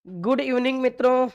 Good evening मित्रों।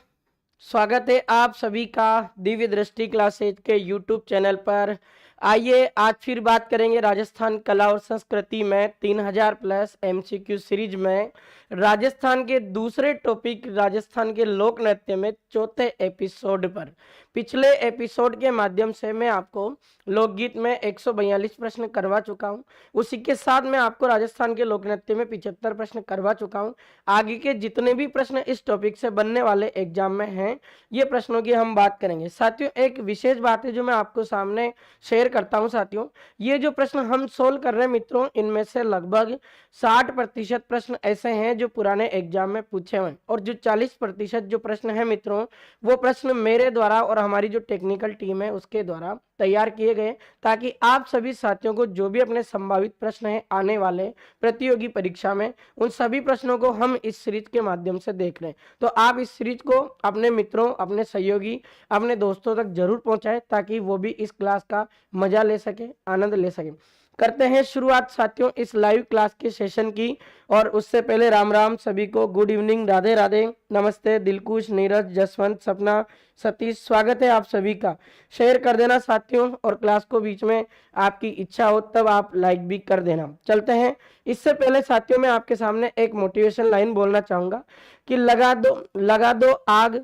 स्वागत है आप सभी का दिव्य दृष्टि क्लासेज के यूट्यूब चैनल पर। आइए आज फिर बात करेंगे राजस्थान कला और संस्कृति में 3000 प्लस एमसीक्यू सीरीज में राजस्थान के दूसरे टॉपिक राजस्थान के लोक नृत्य में चौथे एपिसोड पर। पिछले एपिसोड के माध्यम से मैं आपको लोकगीत में 142 प्रश्न करवा चुका हूं। उसी के साथ मैं आपको राजस्थान के लोक नृत्य में 75 प्रश्न करवा चुका हूं। आगे के जितने भी प्रश्न इस टॉपिक से बनने वाले एग्जाम में हैं, ये प्रश्नों की हम बात करेंगे। साथियों, एक विशेष बात है जो मैं आपको सामने शेयर करता हूं। साथियों, ये जो प्रश्न हम सोल्व कर रहे हैं मित्रों, इनमें से लगभग 60% प्रश्न ऐसे हैं जो पुराने एग्जाम में पूछे हुए हैं, और जो 40% जो प्रश्न है मित्रों, वो प्रश्न मेरे द्वारा और हमारी जो टेक्निकल टीम है उसके द्वारा तैयार किए गए, ताकि आप सभी साथियों को जो भी अपने संभावित प्रश्न है आने वाले प्रतियोगी परीक्षा में, उन सभी प्रश्नों को हम इस सीरीज के माध्यम से देख रहे हैं। तो आप इस सीरीज को अपने मित्रों, अपने सहयोगी, अपने दोस्तों तक जरूर पहुंचाएं, ताकि वो भी इस क्लास का मजा ले सके, आनंद ले सके। करते हैं शुरुआत साथियों इस लाइव क्लास के सेशन की। और उससे पहले राम राम सभी को, गुड इवनिंग, राधे राधे, नमस्ते दिलकुश, नीरज, जसवंत, सपना, सतीश, स्वागत है आप सभी का। शेयर कर देना साथियों, और क्लास को बीच में आपकी इच्छा हो तब आप लाइक भी कर देना। चलते हैं। इससे पहले साथियों मैं आपके सामने एक मोटिवेशन लाइन बोलना चाहूंगा कि लगा दो आग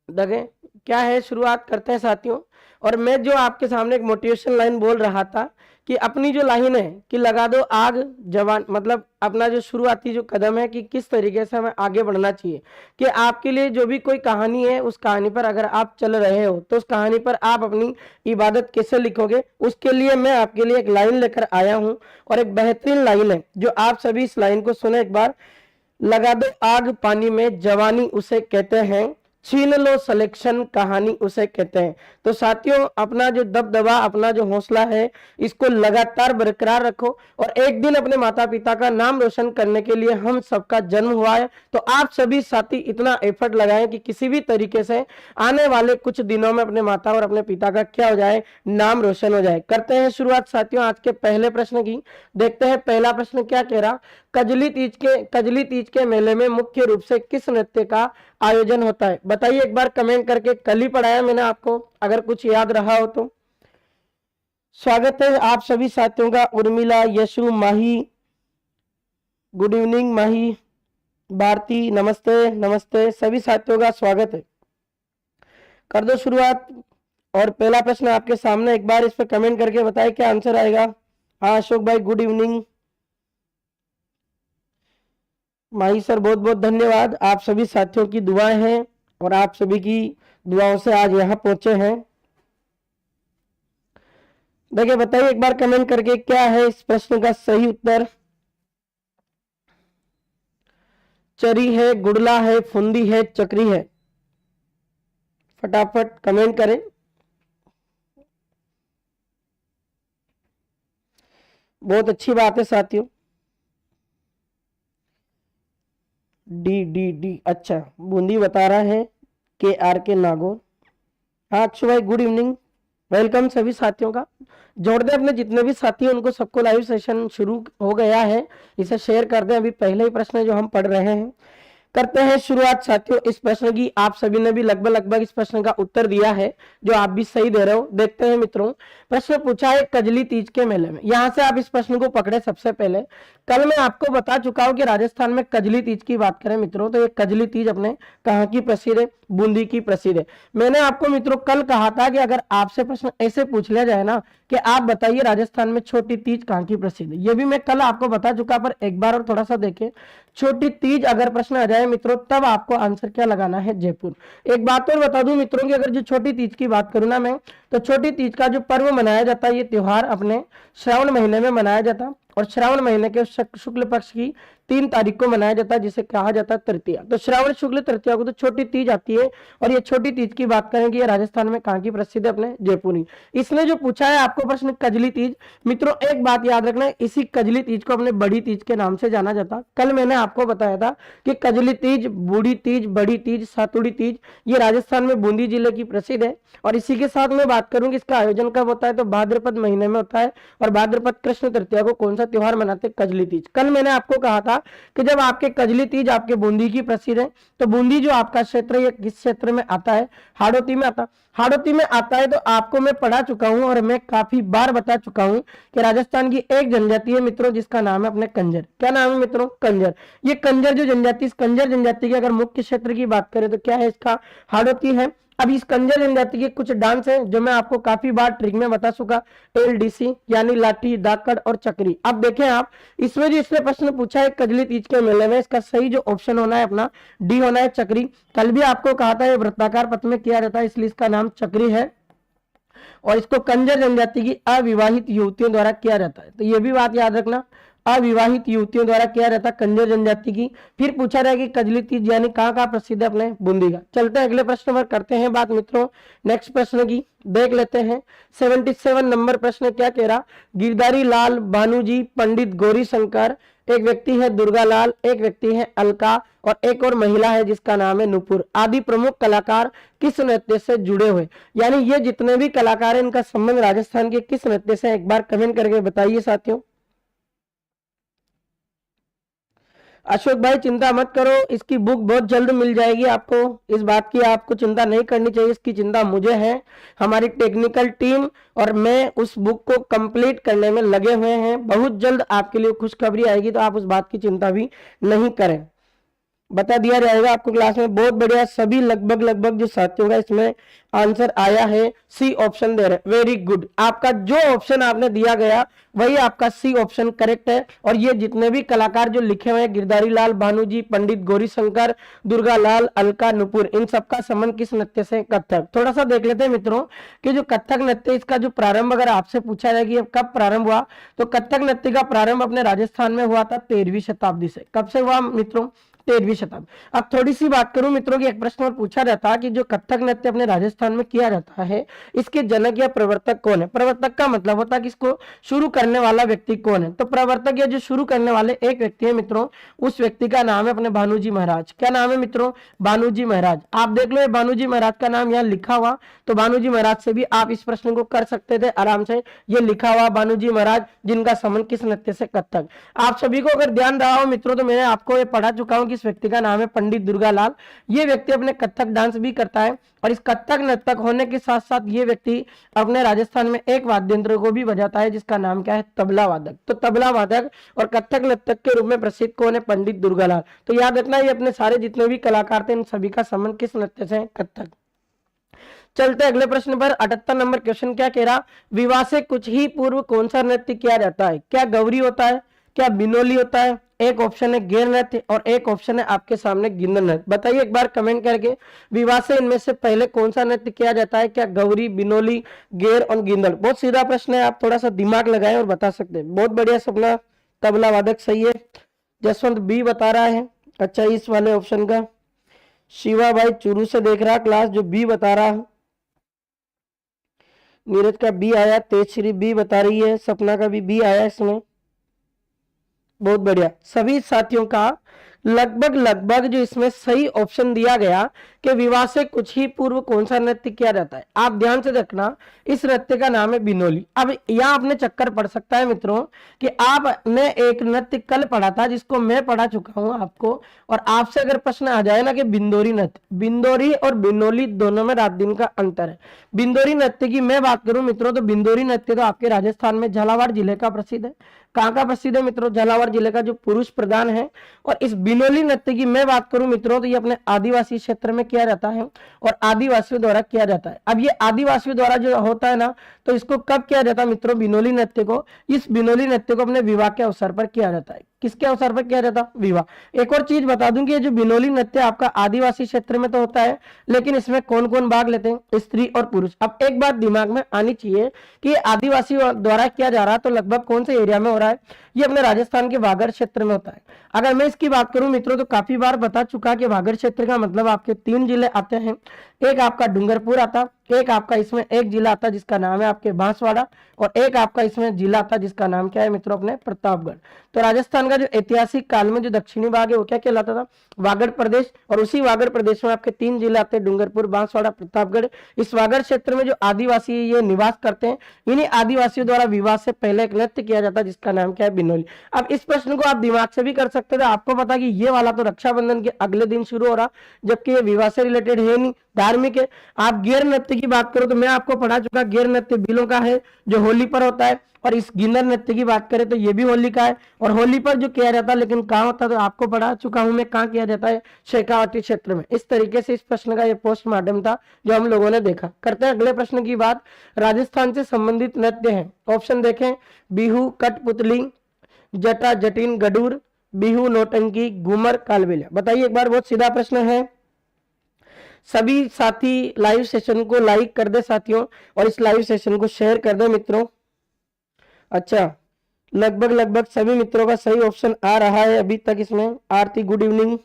दगे। क्या है, शुरुआत करते हैं साथियों। और मैं जो आपके सामने एक मोटिवेशन लाइन बोल रहा था कि अपनी जो लाइन है कि लगा दो आग जवान, मतलब अपना जो शुरुआती जो कदम है कि किस तरीके से हमें आगे बढ़ना चाहिए, कि आपके लिए जो भी कोई कहानी है उस कहानी पर अगर आप चल रहे हो तो उस कहानी पर आप अपनी इबादत कैसे लिखोगे, उसके लिए मैं आपके लिए एक लाइन लेकर आया हूं। और एक बेहतरीन लाइन है जो आप सभी इस लाइन को सुने एक बार। लगा दो आग पानी में, जवानी उसे कहते हैं, छीन लो सिलेक्शन, कहानी उसे कहते हैं। तो साथियों, अपना जो दबदबा, अपना जो हौसला है, इसको लगातार बरकरार रखो। और एक दिन अपने माता पिता का नाम रोशन करने के लिए हम सबका जन्म हुआ है। तो आप सभी साथी इतना एफर्ट लगाएं कि किसी भी तरीके से आने वाले कुछ दिनों में अपने माता और अपने पिता का क्या हो जाए, नाम रोशन हो जाए। करते हैं शुरुआत साथियों आज के पहले प्रश्न की। देखते हैं पहला प्रश्न क्या कह रहा। कजली तीज के मेले में मुख्य रूप से किस नृत्य का आयोजन होता है? बताइए एक बार कमेंट करके। कल ही पढ़ाया मैंने आपको, अगर कुछ याद रहा हो तो। स्वागत है आप सभी साथियों का। उर्मिला, यशु, माही, गुड इवनिंग माही, भारती, नमस्ते नमस्ते, सभी साथियों का स्वागत है। कर दो शुरुआत। और पहला प्रश्न आपके सामने, एक बार इस पर कमेंट करके बताएं क्या आंसर आएगा। हाँ अशोक भाई, गुड इवनिंग। माही सर, बहुत बहुत धन्यवाद। आप सभी साथियों की दुआएं हैं और आप सभी की दुआओं से आज यहां पहुंचे हैं। देखिए, बताइए एक बार कमेंट करके क्या है इस प्रश्न का सही उत्तर। चरी है, गुड़ला है, फुंदी है, चक्री है? फटाफट कमेंट करें। बहुत अच्छी बात है साथियों। डी डी डी, अच्छा बूंदी बता रहा है के नागौर। हाँ अक्षु भाई, गुड इवनिंग, वेलकम सभी साथियों का। जोड़ दे अपने जितने भी साथी हैं उनको, सबको। लाइव सेशन शुरू हो गया है, इसे शेयर कर दें। अभी पहले ही प्रश्न जो हम पढ़ रहे हैं। करते हैं शुरुआत साथियों इस प्रश्न की। आप सभी ने भी लगभग इस प्रश्न का उत्तर दिया है, जो आप भी सही दे रहे हो। देखते हैं मित्रों, प्रश्न पूछा है कजली तीज के मेले में। यहां से आप इस प्रश्न को पकड़े। सबसे पहले कल मैं आपको बता चुका हूं कि राजस्थान में कजली तीज की बात करें मित्रों, तो ये कजली तीज अपने कहाँ की प्रसिद्ध है? बूंदी की प्रसिद्ध है। मैंने आपको मित्रों कल कहा था कि अगर आपसे प्रश्न ऐसे पूछ लिया जाए ना कि आप बताइए राजस्थान में छोटी तीज कहाँ की प्रसिद्ध है, ये भी मैं कल आपको बता चुका, पर एक बार और थोड़ा सा देखें। छोटी तीज अगर प्रश्न आ जाए मित्रों, तब आपको आंसर क्या लगाना है? जयपुर। एक बात और बता दूं मित्रों की, अगर जो छोटी तीज की बात करूं ना मैं, तो छोटी तीज का जो पर्व मनाया जाता है, ये त्योहार अपने श्रावण महीने में मनाया जाता, और श्रावण महीने के शुक्ल पक्ष की 3 तारीख को मनाया जाता है, जिसे कहा जाता है तृतीया। तो श्रावण शुक्ल तृतीया को तो छोटी तीज आती है। और ये छोटी तीज की बात करेंगे, ये राजस्थान में कहाँ की प्रसिद्ध है? अपने जयपुरी। इसने जो पूछा है आपको प्रश्न कजली तीज, मित्रों एक बात याद रखना, इसी कजली तीज को अपने बड़ी तीज के नाम से जाना जाता। कल मैंने आपको बताया था कि कजली तीज, बूढ़ी तीज, बड़ी तीज, सातुड़ी तीज, ये राजस्थान में बूंदी जिले की प्रसिद्ध है। और इसी के साथ मैं बात करूंगी इसका आयोजन कब होता है, तो भाद्रपद महीने में होता है। और भाद्रपद कृष्ण तृतीया को कौन सा त्योहार मनाते कजली तीज। कल मैंने आपको कहा था कि जब आपके कजली तीज आपके बूंदी की प्रसिद्ध है, तो बूंदी जो आपका क्षेत्र है ये किस क्षेत्र में आता है? हाड़ौती में आता। हाड़ौती में आता है तो आपको मैं पढ़ा चुका हूं और मैं काफी बार बता चुका हूं कि राजस्थान की एक जनजाति है मित्रों जिसका नाम है अपने कंजर। क्या नाम है मित्रों? कंजर। ये कंजर जो जनजाति, इस कंजर जनजाति के अगर मुख्य क्षेत्र की बात करें तो क्या है इसका? हाड़ौती है। अब इस कंजर जनजाति के कुछ डांस हैं जो मैं आपको काफी बार ट्रिक में बता चुका, एलडीसी यानी लाठी, दाकड़ और चक्री। अब देखें आप, इसमें जो इसने प्रश्न पूछा है कजली तीज के मेले में, इसका सही जो ऑप्शन होना है अपना डी होना है, चक्री। कल भी आपको कहा था ये वृत्ताकार पथ में किया जाता है इसलिए इसका नाम चक्री है और इसको कंजर जनजाति की अविवाहित युवतियों द्वारा किया जाता है। तो ये भी बात याद रखना, अविवाहित युवतियों द्वारा किया जाता है कंजर जनजाति की। फिर पूछा रहा है कि कजली तीज यानी कहाँ कहाँ प्रसिद्ध है? अपने बूंदी का। चलते हैं अगले प्रश्न पर करते हैं बात मित्रों नेक्स्ट प्रश्न की, देख लेते हैं। 77 नंबर प्रश्न क्या कह रहा? गिरधारी लाल भानुजी, पंडित गौरी शंकर, एक व्यक्ति है दुर्गा लाल, एक व्यक्ति है अलका और एक और महिला है जिसका नाम है नुपुर, आदि प्रमुख कलाकार किस नृत्य से जुड़े हुए? यानी ये जितने भी कलाकार हैं इनका संबंध राजस्थान के किस नृत्य से? एक बार कमेंट करके बताइए साथियों। अशोक भाई चिंता मत करो, इसकी बुक बहुत जल्द मिल जाएगी आपको, इस बात की आपको चिंता नहीं करनी चाहिए, इसकी चिंता मुझे है, हमारी टेक्निकल टीम और मैं उस बुक को कंप्लीट करने में लगे हुए हैं। बहुत जल्द आपके लिए खुशखबरी आएगी तो आप उस बात की चिंता भी नहीं करें, बता दिया जाएगा आपको क्लास में। बहुत बढ़िया, सभी लगभग जो साथियों का इसमें आंसर आया है, सी ऑप्शन दे रहे, वेरी गुड। आपका जो ऑप्शन आपने दिया गया वही आपका सी ऑप्शन करेक्ट है। और ये जितने भी कलाकार जो लिखे हुए हैं, गिरधारी लाल भानुजी, पंडित गौरी शंकर, दुर्गा लाल, अलका, नुपुर, इन सबका संबंध किस नृत्य से? कथक। थोड़ा सा देख लेते हैं मित्रों कि जो कथक नृत्य इसका जो प्रारंभ अगर आपसे पूछा जाए कि कब प्रारंभ हुआ, तो कथक नृत्य का प्रारंभ अपने राजस्थान में हुआ था 13वीं शताब्दी से। कब से हुआ मित्रों? 13वीं शताब्दी। अब थोड़ी सी बात करूं मित्रों की, एक प्रश्न और पूछा जाता है कि जो कथक नृत्य अपने राजस्थान में किया जाता है इसके जनक या प्रवर्तक कौन है? प्रवर्तक का मतलब होता है कि इसको शुरू करने वाला व्यक्ति कौन है, तो प्रवर्तक या जो शुरू करने वाले एक व्यक्ति है मित्रों, उस व्यक्ति का नाम है अपने भानुजी महाराज। क्या नाम है मित्रों? भानुजी महाराज। आप देख लो भानुजी महाराज का नाम यहाँ लिखा हुआ, तो भानुजी महाराज से भी आप इस प्रश्न को कर सकते थे आराम से, ये लिखा हुआ भानुजी महाराज जिनका संबंध किस नृत्य से? कथक। आप सभी को अगर ध्यान रहा हो मित्रों तो मैंने आपको ये पढ़ा चुका हूं कि इस व्यक्ति का नाम है पंडित दुर्गा लाल। ये व्यक्ति अपने कथक डांस भी करता है और इस कथक नर्तक होने के साथ साथ ये व्यक्ति अपने राजस्थान में एक वाद्य यंत्र को भी बजाता है जिसका नाम क्या है? तबला वादक। तो तबला वादक और कथक नर्तक के रूप में प्रसिद्ध कौन है? पंडित दुर्गा लाल। तो याद रखना ये अपने सारे जितने भी कलाकार थे इन सभी का संबंध किस नृत्य से? कथक। चलते अगले प्रश्न पर। 78 नंबर क्वेश्चन क्या कह रहा? विवाह से कुछ ही पूर्व कौन सा नृत्य किया जाता है? क्या गौरी होता है? क्या बिनोली होता है? एक ऑप्शन है गेर नृत्य और एक ऑप्शन है आपके सामने गिंदड़ नृत्य। बताइए एक बार कमेंट करके, विवाह से इनमें से पहले कौन सा नृत्य किया जाता है? क्या गौरी, बिनोली, गेर और गिंदड़? बहुत सीधा प्रश्न है, आप थोड़ा सा दिमाग लगाएं और बता सकते हैं। बहुत बढ़िया सपना, तबला वादक सही है। जसवंत बी बता रहा है, अच्छा इस वाले ऑप्शन का। शिवा भाई चूरू से देख रहा क्लास, जो बी बता रहा है। नीरज का बी आया, तेजश्री बी बता रही है, सपना का भी बी आया इसमें। बहुत बढ़िया, सभी साथियों का लगभग जो इसमें सही ऑप्शन दिया गया कि विवाह से कुछ ही पूर्व कौन सा नृत्य किया जाता है। आप ध्यान से देखना, इस नृत्य का नाम है बिनोली। अब यहाँ आपने चक्कर पड़ सकता है मित्रों कि आपने एक नृत्य कल पढ़ा था जिसको मैं पढ़ा चुका हूं आपको, और आपसे अगर प्रश्न आ जाए ना कि बिंदोरी नृत्य, बिंदोरी और बिनोली दोनों में रात दिन का अंतर है। बिंदोरी नृत्य की मैं बात करूं मित्रों तो बिंदोरी नृत्य तो आपके राजस्थान में झालावाड़ जिले का प्रसिद्ध है। कहाँ का प्रसिद्ध है मित्रों? झालावाड़ जिले का, जो पुरुष प्रधान है। और इस बिनोली नृत्य की मैं बात करूं मित्रों तो ये अपने आदिवासी क्षेत्र में किया जाता है और आदिवासियों द्वारा किया जाता है। अब ये आदिवासियों द्वारा जो होता है ना, तो इसको कब किया जाता है मित्रों? बिनोली नृत्य को, इस बिनोली नृत्य को अपने विवाह के अवसर पर किया जाता है। किसके अवसर पर किया जाता? विवाह। एक और चीज बता दूं कि ये जो बिनोली नृत्य आपका आदिवासी क्षेत्र में तो होता है, लेकिन इसमें कौन कौन भाग लेते हैं? स्त्री और पुरुष। अब एक बात दिमाग में आनी चाहिए कि आदिवासी द्वारा किया जा रहा है तो लगभग कौन से एरिया में हो रहा है? ये अपने राजस्थान के वागड़ क्षेत्र में होता है। अगर मैं इसकी बात करूं मित्रों तो काफी बार बता चुका कि वागड़ क्षेत्र का मतलब आपके 3 जिले आते हैं। एक आपका डूंगरपुर आता, एक आपका इसमें एक जिला आता जिसका नाम है आपके बांसवाड़ा, और एक आपका इसमें जिला आता जिसका नाम क्या है मित्रों अपने प्रतापगढ़। तो राजस्थान का जो ऐतिहासिक काल में जो दक्षिणी भाग है वो क्या कहलाता था, वागड़ प्रदेश, और उसी वागड़ प्रदेश में आपके 3 जिले आते हैं, डूंगरपुर, बांसवाड़ा, प्रतापगढ़। इस वागड़ क्षेत्र में जो आदिवासी ये निवास करते हैं, इन्हीं आदिवासियों द्वारा विवाह से पहले एक नृत्य किया जाता है जिसका नाम क्या है, बिनोली। अब इस प्रश्न को आप दिमाग से भी कर सकते थे, आपको पता कि ये वाला तो रक्षाबंधन के अगले दिन शुरू हो रहा, जबकि ये विवाह से रिलेटेड है नहीं, धार्मिक है। आप गेर नृत्य की बात करो तो मैं आपको पढ़ा चुका, गेर नृत्य बिलों का है जो होली पर होता है, और इस गिन्नर नृत्य की बात करें तो ये भी होली का है, और होली पर जो किया जाता है लेकिन कहाँ होता है तो आपको पढ़ा चुका हूं मैं, कहाँ किया जाता है, शेखावाटी क्षेत्र में। इस तरीके से इस प्रश्न का ये पोस्टमार्टम था जो हम लोगों ने देखा। करते हैं अगले प्रश्न की बात। राजस्थान से संबंधित नृत्य है, ऑप्शन देखें, बिहू, कठपुतली, जटा जटिन, गडूर, बिहू, नौटंकी, घूमर, कालबेलिया। बताइए एक बार, बहुत सीधा प्रश्न है। सभी साथी लाइव सेशन को लाइक कर दे साथियों, और इस लाइव सेशन को शेयर कर दे मित्रों। अच्छा, लगभग सभी मित्रों का सही ऑप्शन आ रहा है अभी तक इसमें। आरती, गुड इवनिंग,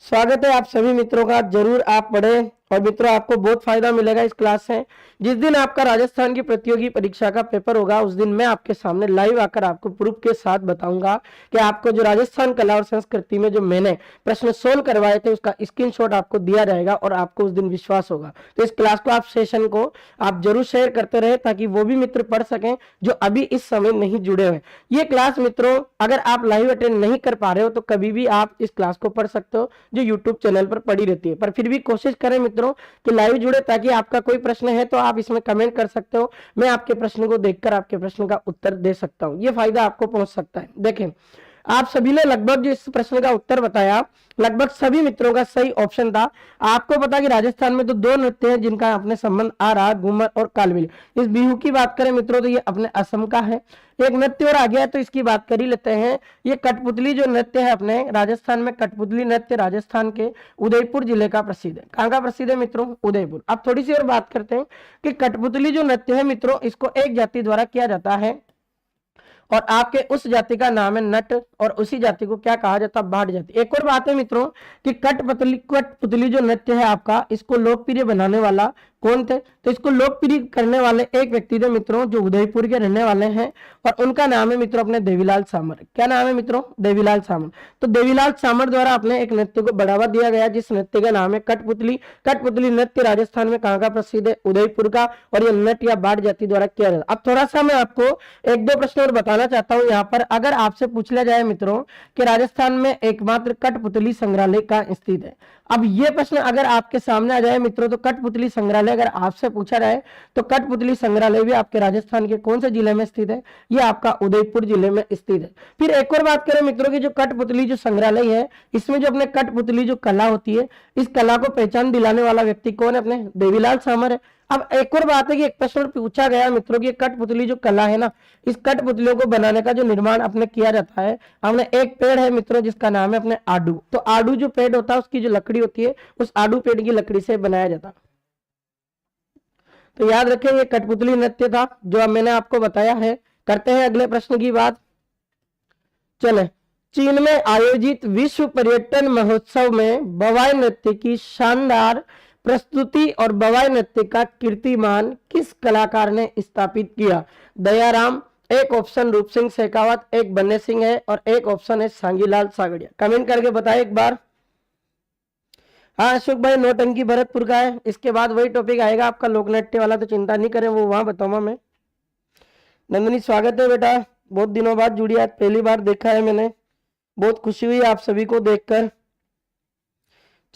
स्वागत है आप सभी मित्रों का, जरूर आप पढ़ें, और मित्रों आपको बहुत फायदा मिलेगा इस क्लास से। जिस दिन आपका राजस्थान की प्रतियोगी परीक्षा का पेपर होगा उस दिन मैं आपके सामने लाइव आकर आपको प्रूफ के साथ बताऊंगा कि आपको जो राजस्थान कला और संस्कृति में जो मैंने प्रश्न सोल्व करवाए थे उसका स्क्रीनशॉट आपको दिया जाएगा, और आपको उस दिन विश्वास होगा। तो इस क्लास को, आप सेशन को आप जरूर शेयर करते रहे ताकि वो भी मित्र पढ़ सकें जो अभी इस समय नहीं जुड़े हुए। ये क्लास मित्रों अगर आप लाइव अटेंड नहीं कर पा रहे हो तो कभी भी आप इस क्लास को पढ़ सकते हो जो यूट्यूब चैनल पर पड़ी रहती है, पर फिर भी कोशिश करें मित्रों कि लाइव जुड़े, ताकि आपका कोई प्रश्न है तो आप इसमें कमेंट कर सकते हो, मैं आपके प्रश्न को देखकर आपके प्रश्न का उत्तर दे सकता हूं, ये फायदा आपको पहुंच सकता है। देखें, आप सभी ने लगभग जो इस प्रश्न का उत्तर बताया, लगभग सभी मित्रों का सही ऑप्शन था। आपको पता कि राजस्थान में तो 2 नृत्य हैं जिनका अपने संबंध आ रहा, घूमर और कालबेलिया। इस बिहू की बात करें मित्रों तो ये अपने असम का है। एक नृत्य और आ गया है तो इसकी बात कर ही लेते हैं। ये कठपुतली जो नृत्य है अपने राजस्थान में, कठपुतली नृत्य राजस्थान के उदयपुर जिले का प्रसिद्ध है। कहाँ का प्रसिद्ध है मित्रों, उदयपुर। अब थोड़ी सी और बात करते हैं कि कठपुतली जो नृत्य है मित्रों इसको एक जाति द्वारा किया जाता है, और आपके उस जाति का नाम है नट, और उसी जाति को क्या कहा जाता है, भाट जाति। एक और बात है मित्रों कि कठपुतली जो नृत्य है आपका, इसको लोकप्रिय बनाने वाला कौन थे, तो इसको लोकप्रिय करने वाले एक व्यक्ति थे मित्रों जो उदयपुर के रहने वाले हैं, और उनका नाम है मित्रों अपने देवीलाल सामर। क्या नाम है मित्रों, देवीलाल सामर। तो देवीलाल सामर द्वारा अपने एक नृत्य को बढ़ावा दिया गया जिस नृत्य का नाम है कठपुतली। कठपुतली नृत्य राजस्थान में कहाँ का प्रसिद्ध है, उदयपुर का, और ये नट या भाट जाति द्वारा किया जाता है। अब थोड़ा सा मैं आपको 1-2 प्रश्न और बताना चाहता हूं यहाँ पर। अगर आपसे पूछ लिया जाए मित्रों कि राजस्थान में एकमात्र कठपुतली संग्रहालय कहाँ स्थित है, अब ये प्रश्न अगर आपके सामने आ जाए मित्रों तो कठपुतली संग्रहालय अगर आपसे पूछा जाए तो कठपुतली संग्रहालय भी आपके राजस्थान के कौन से जिले में स्थित है, ये आपका उदयपुर जिले में स्थित है। फिर एक और बात करें मित्रों की, जो कठपुतली जो संग्रहालय है इसमें जो अपने कठपुतली जो कला होती है, इस कला को पहचान दिलाने वाला व्यक्ति कौन है, अपने देवीलाल सामर है। अब एक और बात है कि एक प्रश्न पूछा गया मित्रों की, कठपुतली जो कला है ना, इस कठपुतलियों को बनाने का जो निर्माण अपने किया जाता है, हमने एक पेड़ है मित्रों जिसका नाम है अपने आडू। तो आडू जो पेड़ होता है उसकी जो लकड़ी होती है उस आडू पेड़ की लकड़ी से बनाया जाता। तो याद रखें ये कठपुतली नृत्य था जो अब मैंने आपको बताया है। करते हैं अगले प्रश्न की बात। चले, चीन में आयोजित विश्व पर्यटन महोत्सव में बवाई नृत्य की शानदार प्रस्तुति और बवाई नृत्य का कीर्तिमान किस कलाकार ने स्थापित किया। दयाराम, एक ऑप्शन रूप सिंह शेखावत, एक बन्ने सिंह है, और एक ऑप्शन है सांगीलाल सागड़िया। कमेंट करके बताएं एक बार। हाँ अशोक भाई, नौटंकी भरतपुर का है। इसके बाद वही टॉपिक आएगा आपका लोक नृत्य वाला, तो चिंता नहीं करें, वो वहां बताऊंगा मैं। नंदनी स्वागत है बेटा, बहुत दिनों बाद जुड़ी, आज पहली बार देखा है मैंने, बहुत खुशी हुई आप सभी को देखकर।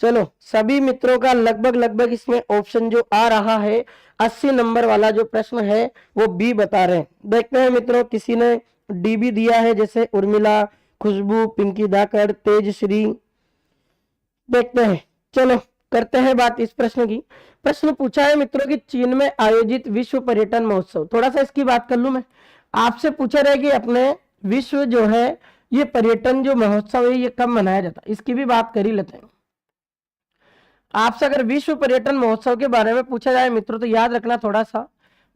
चलो, सभी मित्रों का लगभग इसमें ऑप्शन जो आ रहा है 80 नंबर वाला जो प्रश्न है वो बी बता रहे हैं। देखते हैं मित्रों, किसी ने डी भी दिया है जैसे उर्मिला, खुशबू, पिंकी धाकड़, तेजश्री। देखते हैं, चलो करते हैं बात इस प्रश्न की। प्रश्न पूछा है मित्रों कि चीन में आयोजित विश्व पर्यटन महोत्सव, थोड़ा सा इसकी बात कर लूं मैं। आपसे पूछा रहे कि अपने विश्व जो है ये पर्यटन जो महोत्सव है ये कब मनाया जाता है, इसकी भी बात कर ही लेते हैं। आपसे अगर विश्व पर्यटन महोत्सव के बारे में पूछा जाए मित्रों तो याद रखना थोड़ा सा,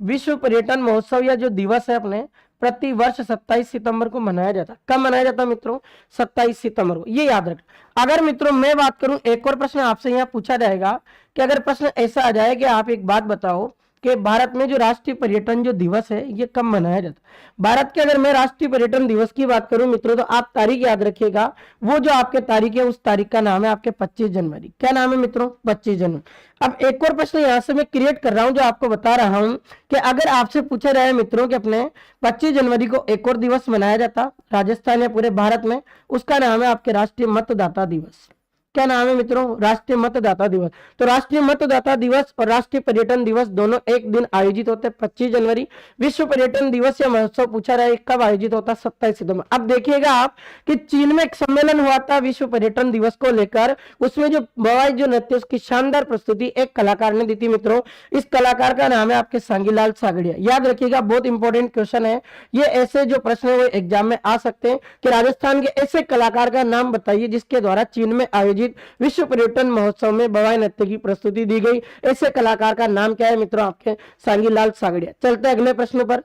विश्व पर्यटन महोत्सव या जो दिवस है अपने प्रति वर्ष 27 सितंबर को मनाया जाता। कब मनाया जाता मित्रों? 27 सितंबर को, ये याद रखना। अगर मित्रों मैं बात करूं, एक और प्रश्न आपसे यहाँ पूछा जाएगा कि अगर प्रश्न ऐसा आ जाए कि आप एक बात बताओ कि भारत में जो राष्ट्रीय पर्यटन जो दिवस है ये कब मनाया जाता है। भारत के अगर मैं राष्ट्रीय पर्यटन दिवस की बात करूं मित्रों, तो आप तारीख याद रखिएगा। वो जो आपके तारीख है उस तारीख का नाम है आपके 25 जनवरी। क्या नाम है मित्रों? 25 जनवरी। अब एक और प्रश्न यहां से मैं क्रिएट कर रहा हूं, जो आपको बता रहा हूं कि अगर आपसे पूछा जाए मित्रों कि अपने 25 जनवरी को एक और दिवस मनाया जाता राजस्थान या पूरे भारत में, उसका नाम है आपके राष्ट्रीय मतदाता दिवस। क्या नाम है मित्रों? राष्ट्रीय मतदाता दिवस। तो राष्ट्रीय मतदाता दिवस और राष्ट्रीय पर्यटन दिवस दोनों एक दिन आयोजित होते हैं, 25 जनवरी। विश्व पर्यटन दिवस या महोत्सव पूछा रहा है कब आयोजित होता है? 27 सितंबर। अब देखिएगा आप कि चीन में एक सम्मेलन हुआ था विश्व पर्यटन दिवस को लेकर, उसमें जो बवाई जो नृत्य उसकी शानदार प्रस्तुति एक कलाकार ने दी थी मित्रों। इस कलाकार का नाम है आपके सांगीलाल सागड़िया। याद रखिएगा, बहुत इंपॉर्टेंट क्वेश्चन है ये। ऐसे जो प्रश्न है वो एग्जाम में आ सकते हैं कि राजस्थान के ऐसे कलाकार का नाम बताइए जिसके द्वारा चीन में आयोजित विश्व पर्यटन महोत्सव में बवाई नृत्य की प्रस्तुति दी गई। ऐसे कलाकार का नाम क्या है मित्रों? आपके सांगीलाल सागड़िया। चलते अगले प्रश्न पर।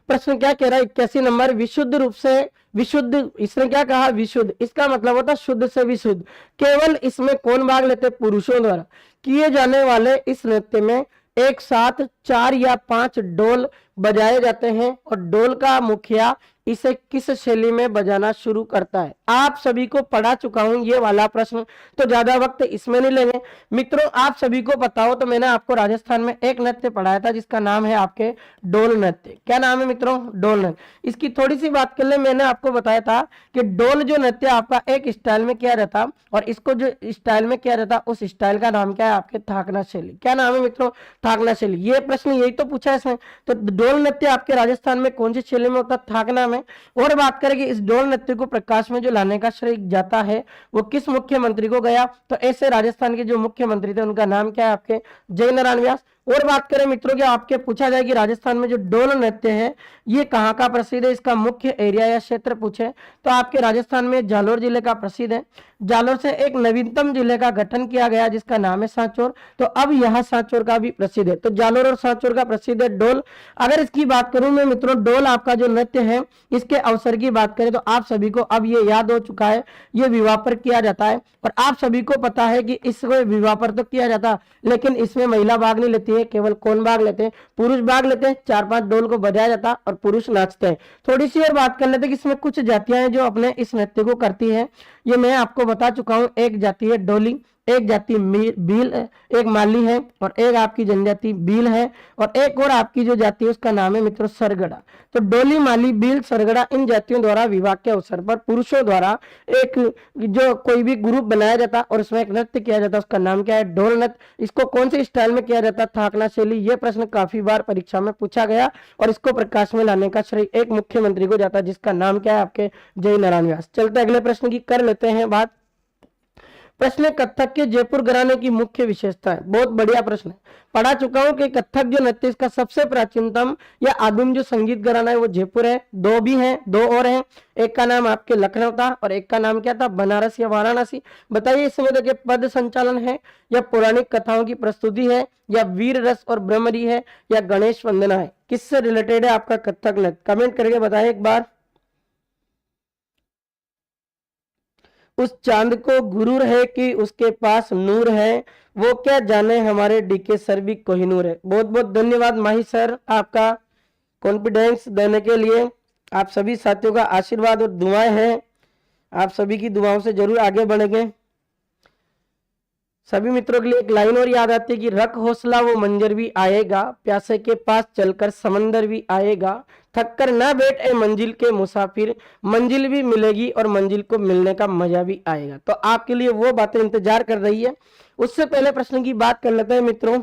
प्रश्न क्या कह रहा है? 81 नंबर। विशुद्ध रूप से विशुद्ध, इसने क्या कहा? विशुद्ध। इसका मतलब होता शुद्ध से विशुद्ध। केवल इसमें कौन भाग लेते? पुरुषों द्वारा किए जाने वाले इस नृत्य में एक साथ 4 या 5 डोल बजाए जाते हैं और डोल का मुखिया इसे किस शैली में बजाना शुरू करता है? आप सभी को पढ़ा चुका हूं ये वाला प्रश्न, तो ज्यादा वक्त इसमें नहीं लेंगे मित्रों। आप सभी को पता हो तो मैंने आपको राजस्थान में एक नृत्य पढ़ाया था जिसका नाम है आपके डोल नृत्य। क्या नाम है मित्रों? डोल नृत्य। इसकी थोड़ी सी बात कर ले, मैंने आपको बताया था कि डोल जो नृत्य आपका एक स्टाइल में किया जाता और इसको जो स्टाइल में किया जाता उस स्टाइल का नाम क्या है? आपके थाकना शैली। क्या नाम है मित्रों? थाकना शैली। ये प्रश्न यही तो पूछा है इसमें। तो डोल नृत्य आपके राजस्थान में कौन सी शैली में होता? थाकना में। और बात करें कि इस डोल नृत्य को प्रकाश में जो लाने का श्रेय जाता है वो किस मुख्यमंत्री को गया? तो ऐसे राजस्थान के जो मुख्यमंत्री थे उनका नाम क्या है? आपके जय नारायण व्यास। और बात करें मित्रों कि आपके पूछा जाए कि राजस्थान में जो डोल नृत्य है ये कहाँ का प्रसिद्ध है, इसका मुख्य एरिया या क्षेत्र पूछे तो आपके राजस्थान में जालोर जिले का प्रसिद्ध है। जालोर से एक नवीनतम जिले का गठन किया गया जिसका नाम है सांचौर। तो अब यहाँ सांचौर का भी प्रसिद्ध है। तो जालोर और सांचौर का प्रसिद्ध है डोल। अगर इसकी बात करूं मैं मित्रों, डोल आपका जो नृत्य है इसके अवसर की बात करें तो आप सभी को अब ये याद हो चुका है, ये विवाह पर किया जाता है। और आप सभी को पता है कि इसको विवाह पर तो किया जाता लेकिन इसमें महिला भाग नहीं लेती है, केवल कौन भाग लेते हैं? पुरुष भाग लेते हैं। 4-5 डोल को बजाया जाता और पुरुष नाचते हैं। थोड़ी सी और बात कर लेते हैं कि इसमें कुछ जातियां हैं जो अपने इस नृत्य को करती है। ये मैं आपको बता चुका हूं। एक जाति है डोली, एक जाति भील, एक माली है और एक आपकी जनजाति भील है और एक और आपकी जो जाति है उसका नाम है मित्रों सरगड़ा। तो डोली, माली, भील, सरगड़ा इन जातियों द्वारा विवाह के अवसर पर पुरुषों द्वारा एक जो कोई भी ग्रुप बनाया जाता और उसमें एक नृत्य किया जाता उसका नाम क्या है? डोल नृत्य। इसको कौन से स्टाइल में किया जाता? थाकना शैली। ये प्रश्न काफी बार परीक्षा में पूछा गया और इसको प्रकाश में लाने का श्रेय एक मुख्यमंत्री को जाता जिसका नाम क्या है? आपके जय नारायण व्यास। चलते अगले प्रश्न की कर लेते हैं बात। प्रश्न कथक के जयपुर घराने की मुख्य विशेषता है। बहुत बढ़िया प्रश्न है, पढ़ा चुका हूं कि कथक जो नृत्य इसका सबसे प्राचीनतम या आदिम जो संगीत घराना है वो जयपुर है। दो भी हैं, दो और हैं। एक का नाम आपके लखनऊ था और एक का नाम क्या था? बनारस या वाराणसी। बताइए इसमें देखिए पद संचालन है या पौराणिक कथाओं की प्रस्तुति है या वीर रस और ब्रह्मरी है या गणेश वंदना है? किससे रिलेटेड है आपका कथक नृत्य? कमेंट करके बताइए एक बार। उस चांद को गुरूर है कि उसके पास नूर है, वो क्या जाने हमारे डीके सर भी कोहिनूर है। बहुत बहुत धन्यवाद माही सर आपका कॉन्फिडेंस देने के लिए। आप सभी साथियों का आशीर्वाद और दुआएं हैं, आप सभी की दुआओं से जरूर आगे बढ़ेंगे। सभी मित्रों के लिए एक लाइन और याद आती है कि रख हौसला वो मंजर भी आएगा, प्यासे के पास चलकर समंदर भी आएगा, थक कर ना बैठ ए मंजिल के मुसाफिर, मंजिल भी मिलेगी और मंजिल को मिलने का मजा भी आएगा। तो आपके लिए वो बातें इंतजार कर रही है। उससे पहले प्रश्न की बात कर लेते हैं मित्रों।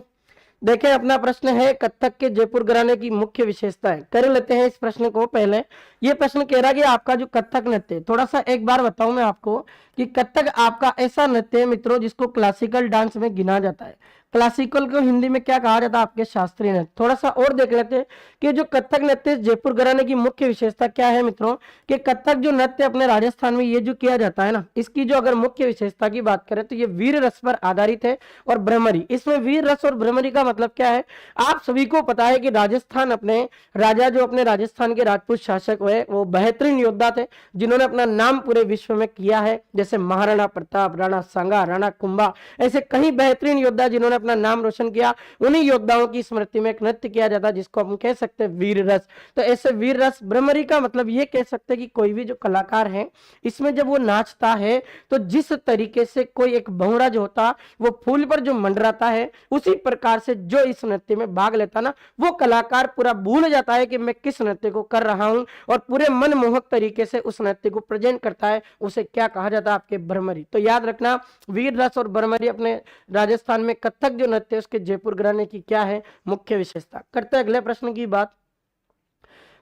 देखें अपना प्रश्न है कथक के जयपुर घराने की मुख्य विशेषता है। कर लेते हैं इस प्रश्न को। पहले ये प्रश्न कह रहा है कि आपका जो कथक नृत्य है, थोड़ा सा एक बार बताऊं मैं आपको कि कथक आपका ऐसा नृत्य है मित्रों जिसको क्लासिकल डांस में गिना जाता है। क्लासिकल को हिंदी में क्या कहा जाता है आपके? शास्त्रीय नृत्य। थोड़ा सा और देख लेते हैं कि जो कथक नृत्य जयपुर घराने की मुख्य विशेषता क्या है मित्रों, कि कथक जो नृत्य अपने राजस्थान में ये जो किया जाता है ना, इसकी जो अगर मुख्य विशेषता की बात करें तो ये वीर रस पर आधारित है और भ्रमरी। इसमें वीर रस और भ्रमरी का मतलब क्या है? आप सभी को पता है कि राजस्थान अपने राजा जो अपने राजस्थान के राजपूत शासक हुए वो बेहतरीन योद्धा थे जिन्होंने अपना नाम पूरे विश्व में किया है, जैसे महाराणा प्रताप, राणा सांगा, राणा कुंभा, ऐसे कई बेहतरीन योद्धा जिन्होंने अपना नाम रोशन किया। उन्हीं योद्धाओं की स्मृति में एक नृत्य किया जाता है जिसको हम कह सकते हैं वीर रस। तो ऐसे वीर रस भ्रमरी का मतलब ये कह सकते हैं कि कोई भी जो कलाकार है इसमें जब वो नाचता है तो जिस तरीके से कोई एक भंवरा जो होता वो फूल पर जो मंडराता है, उसी प्रकार से जो इस नृत्य में भाग लेता ना, वो कलाकार पूरा भूल जाता है कि मैं किस नृत्य को कर रहा हूं और पूरे मनमोहक तरीके से उस नृत्य को प्रेजेंट करता है। उसे क्या कहा जाता है? आपके भ्रमरी। तो याद रखना, वीर रस और भ्रमरी अपने राजस्थान में कथक जो नृत्य है उसके जयपुर घराने की क्या है? मुख्य विशेषता। करते हैं अगले प्रश्न की बात।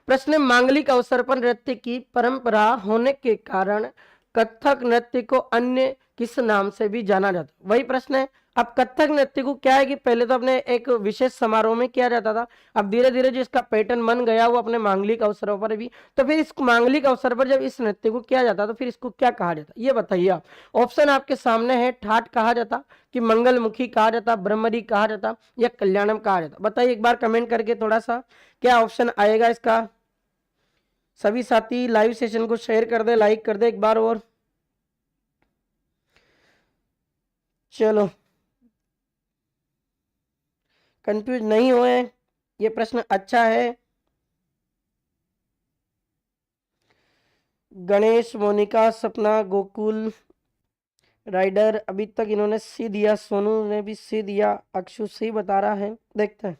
प्रश्न, मांगलिक अवसर पर नृत्य की परंपरा होने के कारण कथक नृत्य को अन्य किस नाम से भी जाना जाता? वही प्रश्न है। अब कथक नृत्य को क्या है कि पहले तो अपने एक विशेष समारोह में किया जाता था, अब धीरे धीरे जो इसका पैटर्न बन गया वो अपने मांगलिक अवसरों पर भी। तो फिर इस मांगलिक अवसर पर जब इस नृत्य को किया जाता तो फिर इसको क्या कहा जाता? ये बताइए आप। ऑप्शन आपके सामने है। ठाट कहा जाता, कि मंगलमुखी कहा जाता, ब्रह्मरी कहा जाता, या कल्याणम कहा जाता? बताइए एक बार कमेंट करके थोड़ा सा, क्या ऑप्शन आएगा इसका? सभी साथी लाइव सेशन को शेयर कर दे, लाइक कर दे एक बार और। चलो, कंफ्यूज नहीं हुए, ये प्रश्न अच्छा है। गणेश, मोनिका, सपना, गोकुल, राइडर, अभी तक इन्होंने सी दिया, सोनू ने भी सी दिया, अक्षु सी बता रहा है। देखते हैं,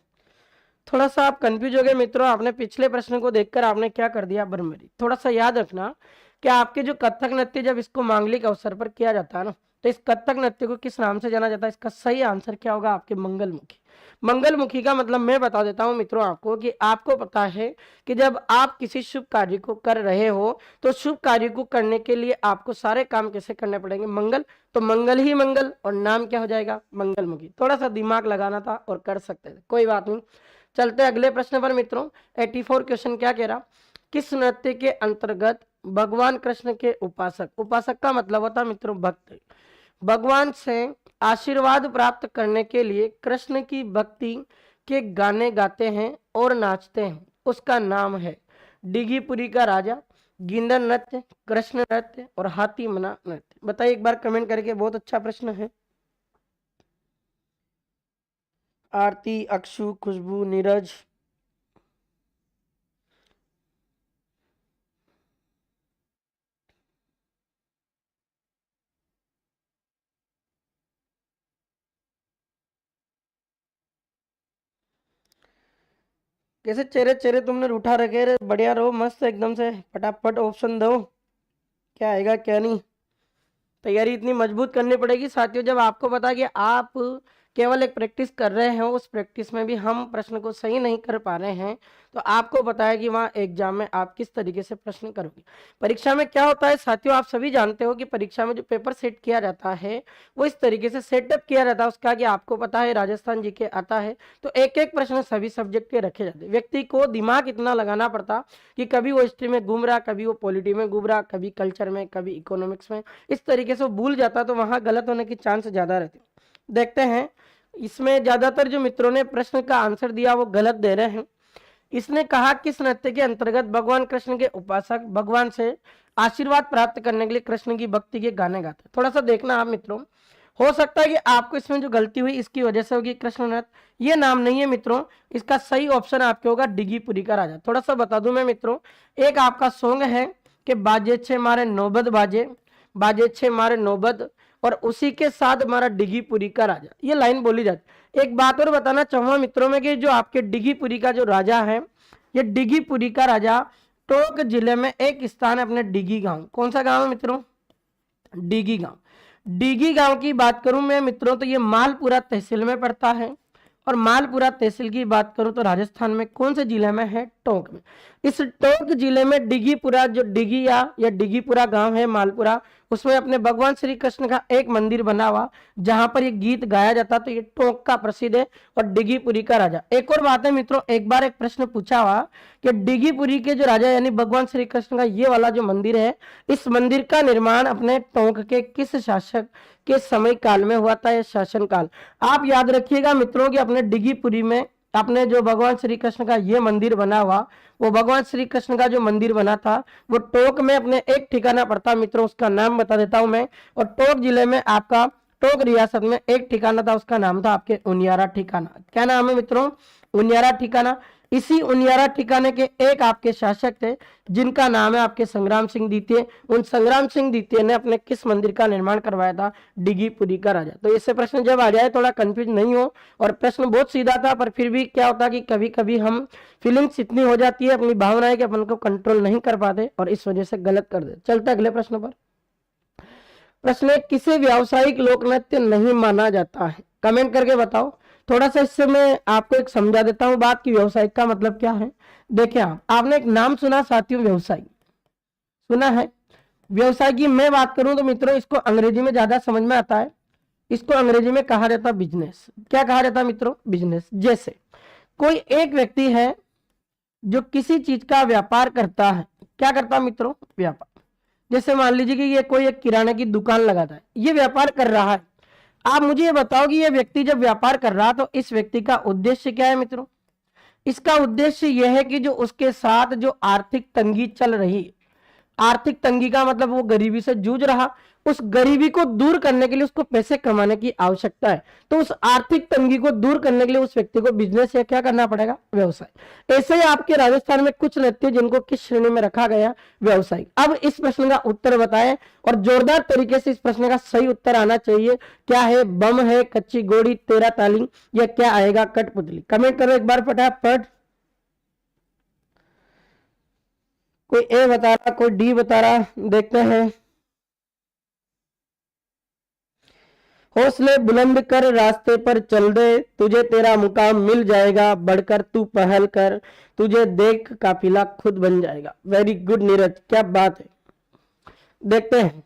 थोड़ा सा आप कंफ्यूज हो गए मित्रों, आपने पिछले प्रश्न को देखकर आपने क्या कर दिया? भ्रमरी। थोड़ा सा याद रखना कि आपके जो कथक नृत्य जब इसको मांगलिक अवसर पर किया जाता है ना, तो इस कथक नृत्य को किस नाम से जाना जाता है? इसका सही आंसर क्या होगा? आपके मंगलमुखी। मंगलमुखी का मतलब मैं बता देता हूं मित्रों आपको, कि आपको पता है कि जब आप किसी शुभ कार्य को कर रहे हो तो शुभ कार्य को करने के लिए आपको सारे काम कैसे करने पड़ेंगे? मंगल। तो मंगल ही मंगल, और नाम क्या हो जाएगा? मंगलमुखी। थोड़ा सा दिमाग लगाना था और कर सकते थे, कोई बात नहीं। चलते अगले प्रश्न पर मित्रों। 84 क्वेश्चन क्या कह रहा? किस नृत्य के अंतर्गत भगवान कृष्ण के उपासक, उपासक का मतलब होता है मित्रों भक्त, भगवान से आशीर्वाद प्राप्त करने के लिए कृष्ण की भक्ति के गाने गाते हैं और नाचते हैं, उसका नाम है डिगीपुरी का राजा, गिंदर नृत्य, कृष्ण नृत्य और हाथी मना नृत्य? बताइए एक बार कमेंट करके, बहुत अच्छा प्रश्न है। आरती, अक्षु, खुशबू, नीरज, कैसे चेहरे चेहरे तुमने उठा रखे रे? बढ़िया रहो, मस्त एकदम से, फटाफट ऑप्शन दो, क्या आएगा क्या नहीं। तैयारी इतनी मजबूत करनी पड़ेगी साथियों। जब आपको पता कि आप केवल एक प्रैक्टिस कर रहे हैं, उस प्रैक्टिस में भी हम प्रश्न को सही नहीं कर पा रहे हैं, तो आपको पता है कि वहाँ एग्जाम में आप किस तरीके से प्रश्न करोगे। परीक्षा में क्या होता है साथियों, आप सभी जानते हो कि परीक्षा में जो पेपर सेट किया जाता है वो इस तरीके से सेटअप किया जाता है उसका, कि आपको पता है राजस्थान जी के आता है तो एक एक प्रश्न सभी सब्जेक्ट के रखे जाते हैं। व्यक्ति को दिमाग इतना लगाना पड़ता कि कभी वो हिस्ट्री में घूम रहा, कभी वो पॉलिटी में घूम रहा, कभी कल्चर में, कभी इकोनॉमिक्स में, इस तरीके से वो भूल जाता, तो वहां गलत होने की चांस ज्यादा रहते। देखते हैं, इसमें ज्यादातर जो मित्रों ने प्रश्न का आंसर दिया वो गलत दे रहे हैं। इसने कहा किस नृत्य के अंतर्गत भगवान कृष्ण के उपासक भगवान से आशीर्वाद प्राप्त करने के लिए कृष्ण की भक्ति के गाने गाते? थोड़ा सा देखना आप मित्रों, हो सकता है कि आपको इसमें जो गलती हुई इसकी वजह से होगी कृष्ण नृत्य। ये नाम नहीं है मित्रों, इसका सही ऑप्शन आपके होगा डिगीपुरी का राजा। थोड़ा सा बता दूं मैं मित्रों, एक आपका सॉन्ग है कि बाजे छे मारे नौबत बाजे, बाजे छे मारे नौबत, और उसी के साथ हमारा डिगीपुरी का राजा, ये लाइन बोली जाती। एक बात और बताना चाहूंगा मित्रों में कि जो आपके डिगीपुरी का जो राजा है, ये डिगीपुरी का राजा टोंक जिले में एक स्थान है अपने डिगी गांव। कौन सा गांव है मित्रों? डिगी गांव। डिगी गांव की बात करूं मैं मित्रों तो ये मालपुरा तहसील में पड़ता है, और मालपुरा तहसील की बात करूं तो राजस्थान में कौन से जिले में है? टोंक में। इस टोंक जिले में डिगीपुरा, जो डिगिया या डिगीपुरा गांव है मालपुरा, उसमें अपने भगवान श्री कृष्ण का एक मंदिर बना हुआ जहां पर ये गीत गाया जाता। तो ये टोंक का प्रसिद्ध है और डिगीपुरी का राजा। एक और बात है मित्रों, एक बार एक प्रश्न पूछा हुआ कि डिगीपुरी के जो राजा यानी भगवान श्री कृष्ण का ये वाला जो मंदिर है, इस मंदिर का निर्माण अपने टोंक के किस शासक के समय काल में हुआ था, ये शासन काल। आप याद रखिएगा मित्रों कि अपने डिगीपुरी में अपने जो भगवान श्री कृष्ण का ये मंदिर बना हुआ, वो भगवान श्री कृष्ण का जो मंदिर बना था वो टोंक में अपने एक ठिकाना पड़ता मित्रों, उसका नाम बता देता हूं मैं। और टोंक जिले में आपका टोंक रियासत में एक ठिकाना था, उसका नाम था आपके उनियारा ठिकाना। क्या नाम है मित्रों? उनियारा ठिकाना। इसी उनियारा ठिकाने के एक आपके शासक थे जिनका नाम है आपके संग्राम सिंह द्वितीय। उन संग्राम सिंह द्वितीय ने अपने किस मंदिर का निर्माण करवाया था? डिगीपुरी का राजा। तो इससे प्रश्न जब आ जाए थोड़ा कंफ्यूज नहीं हो, और प्रश्न बहुत सीधा था, पर फिर भी क्या होता कि कभी कभी हम फीलिंग्स इतनी हो जाती है, अपनी भावनाएं कि अपन को कंट्रोल नहीं कर पाते और इस वजह से गलत कर दे। चलते अगले प्रश्न पर। प्रश्न है, किसे व्यावसायिक लोक नृत्य नहीं माना जाता है? कमेंट करके बताओ। थोड़ा सा इससे मैं आपको एक समझा देता हूं बात की व्यावसायिक का मतलब क्या है। देखिए, आपने एक नाम सुना साथियों, व्यवसाय सुना है? व्यवसाय की मैं बात करूं तो मित्रों इसको अंग्रेजी में ज्यादा समझ में आता है। इसको अंग्रेजी में कहा जाता है बिजनेस। क्या कहा जाता है मित्रों? बिजनेस। जैसे कोई एक व्यक्ति है जो किसी चीज का व्यापार करता है। क्या करता है मित्रों? व्यापार। जैसे मान लीजिए कि ये कोई एक किराने की दुकान लगाता है, ये व्यापार कर रहा है। आप मुझे ये बताओ कि ये व्यक्ति जब व्यापार कर रहा तो इस व्यक्ति का उद्देश्य क्या है मित्रों? इसका उद्देश्य यह है कि जो उसके साथ जो आर्थिक तंगी चल रही, आर्थिक तंगी का मतलब वो गरीबी से जूझ रहा, उस गरीबी को दूर करने के लिए उसको पैसे कमाने की आवश्यकता है। तो उस आर्थिक तंगी को दूर करने के लिए उस व्यक्ति को बिजनेस या क्या करना पड़ेगा? व्यवसाय। ऐसे ही आपके राजस्थान में कुछ नृत्य जिनको किस श्रेणी में रखा गया? व्यवसाय। अब इस प्रश्न का उत्तर बताएं और जोरदार तरीके से इस प्रश्न का सही उत्तर आना चाहिए। क्या है? बम है, कच्ची घोड़ी, तेरा ताली, या क्या आएगा? कठपुतली। कमेंट करो एक बार फटाफट। कोई ए बता रहा, कोई डी बता रहा, देखते हैं। हौसले बुलंद कर, रास्ते पर चल दे, तुझे तेरा मुकाम मिल जाएगा, बढ़कर तू पहल कर, तुझे देख काफिला खुद बन जाएगा। वेरी गुड नीरज, क्या बात है। देखते हैं,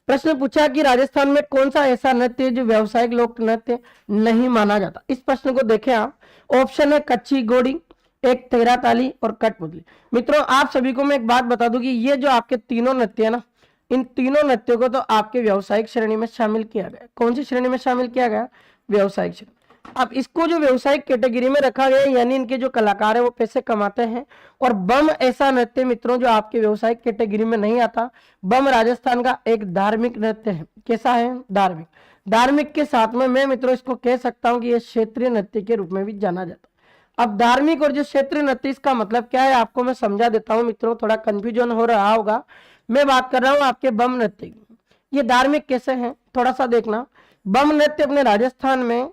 प्रश्न पूछा कि राजस्थान में कौन सा ऐसा नृत्य जो व्यावसायिक लोक नृत्य नहीं माना जाता। इस प्रश्न को देखें आप। ऑप्शन है कच्ची घोड़ी, एक तेरा ताली और कठपुतली। मित्रों आप सभी को मैं एक बात बता दूं कि ये जो आपके तीनों नृत्य है ना, इन तीनों नृत्यों को तो आपके व्यावसायिक श्रेणी में शामिल किया गया। कौन सी श्रेणी में शामिल किया गया? व्यावसायिक श्रेणी। अब इसको जो व्यावसायिक कैटेगरी में रखा गया, यानी इनके जो कलाकार है वो पैसे कमाते हैं। और बम ऐसा नृत्य मित्रों जो आपके व्यावसायिक कैटेगरी में नहीं आता। बम राजस्थान का एक धार्मिक नृत्य है। कैसा है? धार्मिक। धार्मिक के साथ में मैं मित्रों इसको कह सकता हूँ कि यह क्षेत्रीय नृत्य के रूप में भी जाना जाता है। अब धार्मिक और जो क्षेत्रीय नृत्य, इसका मतलब क्या है आपको मैं समझा देता हूँ मित्रों, थोड़ा कंफ्यूजन हो रहा होगा। मैं बात कर रहा हूं आपके बम नृत्य की। ये धार्मिक कैसे हैं थोड़ा सा देखना। बम नृत्य अपने राजस्थान में,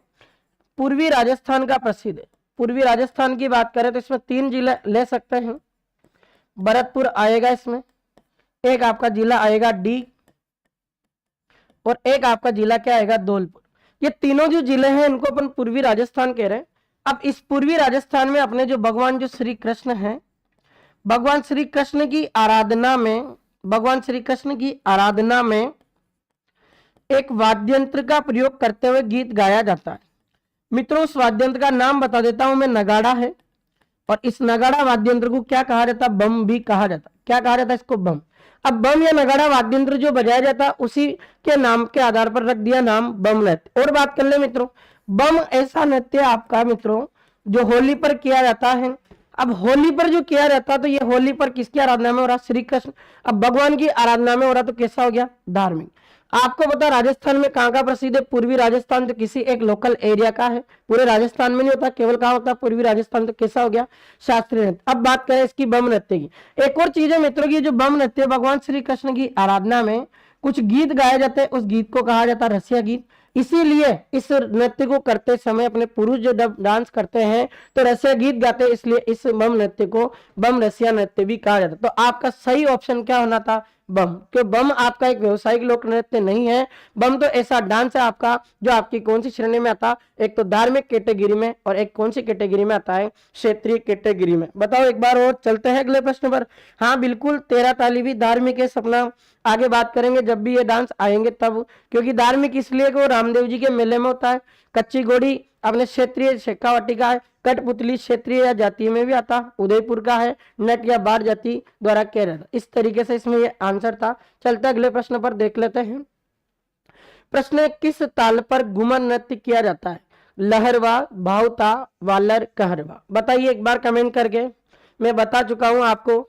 पूर्वी राजस्थान का प्रसिद्ध है। पूर्वी राजस्थान की बात करें तो इसमें 3 जिले ले सकते हैं। भरतपुर आएगा इसमें, एक आपका जिला आएगा डी, और एक आपका जिला क्या आएगा? धौलपुर। ये तीनों जो जिले हैं इनको अपन पूर्वी राजस्थान कह रहे हैं। अब इस पूर्वी राजस्थान में अपने जो भगवान जो श्री कृष्ण हैं, भगवान श्री कृष्ण की आराधना में, भगवान श्री कृष्ण की आराधना में एक वाद्य यंत्र का प्रयोग करते हुए गीत गाया जाता है। मित्रों उस वाद्य यंत्र का नाम बता देता हूं मैं, नगाड़ा है। और इस नगाड़ा वाद्य यंत्र को क्या कहा जाता? बम भी कहा जाता। क्या कहा जाता? इसको बम। अब बम या नगाड़ा वाद्य यंत्र जो बजाया जाता, उसी के नाम के आधार पर रख दिया नाम बम नृत्य। और बात कर ले मित्रों, बम ऐसा नृत्य आपका मित्रों जो होली पर किया जाता है। अब होली पर जो किया जाता, तो ये होली पर किसकी आराधना में हो रहा? श्री कृष्ण। अब भगवान की आराधना में हो रहा, तो कैसा हो गया? धार्मिक। आपको पता राजस्थान में कहाँ का प्रसिद्ध है? पूर्वी राजस्थान, जो किसी एक लोकल एरिया का है। पूरे राजस्थान में नहीं होता, केवल कहाँ होता? पूर्वी राजस्थान। तो कैसा हो गया? शास्त्रीय नृत्य। अब बात करें इसकी बम नृत्य की। एक और चीज है मित्रों की, जो बम नृत्य भगवान श्री कृष्ण की आराधना में कुछ गीत गाए जाते हैं, उस गीत को कहा जाता है रसिया गीत। इसीलिए इस नृत्य को करते समय अपने पुरुष जो डांस करते हैं तो रसिया गीत गाते हैं, इसलिए इस बम नृत्य को बम रसिया नृत्य भी कहा जाता है। तो आपका सही ऑप्शन क्या होना था? बम। क्यों? बम आपका एक व्यवसायिक लोक नृत्य नहीं है, बम तो ऐसा डांस है आपका जो आपकी कौन सी श्रेणी में आता? एक तो धार्मिक कैटेगरी में और एक कौन सी कैटेगरी में आता है? क्षेत्रीय कैटेगरी में। बताओ एक बार और, चलते हैं अगले प्रश्न पर। हाँ बिल्कुल, 13 ताली भी धार्मिक है सपना, आगे बात करेंगे जब भी ये डांस आएंगे तब, क्योंकि धार्मिक इसलिए कि वो रामदेव जी के मेले में होता है। कच्ची घोड़ी अपने क्षेत्रीय शेखावटी का है। कठपुतली क्षेत्रीय या जातीय में भी आता, उदयपुर का है। नट या बाढ़ जाति द्वारा किया जाता। इस तरीके से इसमें ये आंसर था। चलते अगले प्रश्न पर देख लेते हैं। प्रश्न, किस ताल पर घूमर नृत्य किया जाता है? लहरवा, भावता, वालर, कहरवा। बताइए एक बार कमेंट करके। मैं बता चुका हूं आपको,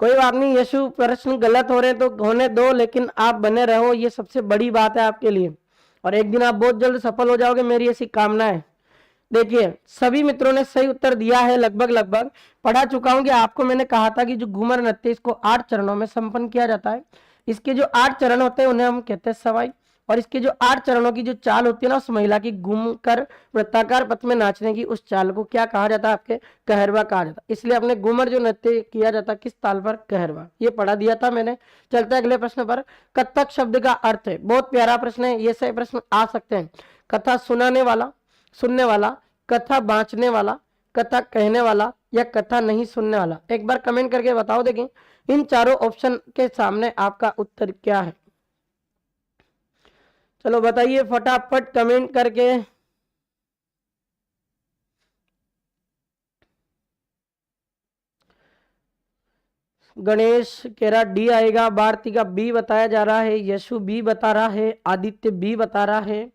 कोई बात नहीं, यशु प्रश्न गलत हो रहे हैं तो होने दो, लेकिन आप बने रहो, ये सबसे बड़ी बात है आपके लिए, और एक दिन आप बहुत जल्द सफल हो जाओगे, मेरी ऐसी कामना है। देखिए सभी मित्रों ने सही उत्तर दिया है, लगभग लगभग पढ़ा चुका हूं कि आपको मैंने कहा था कि जो घूमर नृत्य इसको 8 चरणों में संपन्न किया जाता है। इसके जो 8 चरण होते हैं उन्हें हम कहते हैं सवाई, और इसके जो 8 चरणों की जो चाल होती है ना, उस महिला की घूम कर वृत्ताकार पथ में नाचने की उस चाल को क्या कहा जाता है? आपके कहरवा कहा जाता है। इसलिए अपने घूमर जो नृत्य किया जाता है किस ताल पर? कहरवा। ये पढ़ा दिया था मैंने। चलते अगले प्रश्न पर। कथक शब्द का अर्थ है, बहुत प्यारा प्रश्न है, ये सही प्रश्न आ सकते हैं। कथा सुनाने वाला, सुनने वाला, कथा बांचने वाला, कथा कहने वाला, या कथा नहीं सुनने वाला। एक बार कमेंट करके बताओ, देखें इन चारों ऑप्शन के सामने आपका उत्तर क्या है? चलो बताइए फटाफट कमेंट करके। गणेश कह रहा डी आएगा, भारती का बी बताया जा रहा है, यशु बी बता रहा है, आदित्य बी बता रहा है,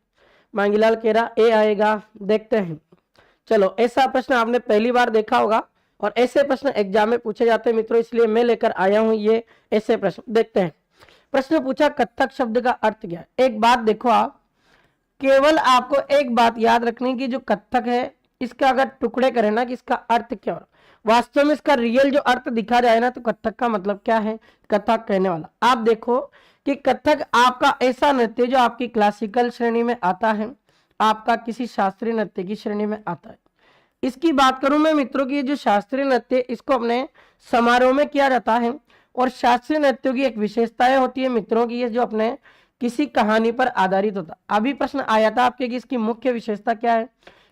मांगीलाल कह रहा ए आएगा। देखते हैं। चलो ऐसा प्रश्न आपने पहली बार देखा होगा, और ऐसे प्रश्न एग्जाम में पूछे जाते हैं मित्रों, इसलिए मैं लेकर आया हूं ये ऐसे प्रश्न। देखते हैं। प्रश्न पूछा कथक शब्द का अर्थ क्या है? एक बात देखो आप, केवल आपको एक बात याद रखनी की जो कथक है इसका अगर टुकड़े करें ना कि इसका अर्थ क्या हो, वास्तव में इसका रियल जो अर्थ दिखा जाए ना, तो कथक का मतलब क्या है? कथक कहने वाला। आप देखो कि कथक आपका ऐसा नृत्य जो आपकी क्लासिकल श्रेणी में आता है, आपका किसी शास्त्रीय नृत्य की श्रेणी में आता है। इसकी बात करूं मैं मित्रों की, जो शास्त्रीय नृत्य इसको अपने समारोह में किया जाता है, और शास्त्रीय नृत्यों की एक विशेषताएं होती है मित्रों की, ये जो अपने किसी कहानी पर आधारित होता। अभी प्रश्न आया था आपके कि इसकी मुख्य विशेषता क्या है?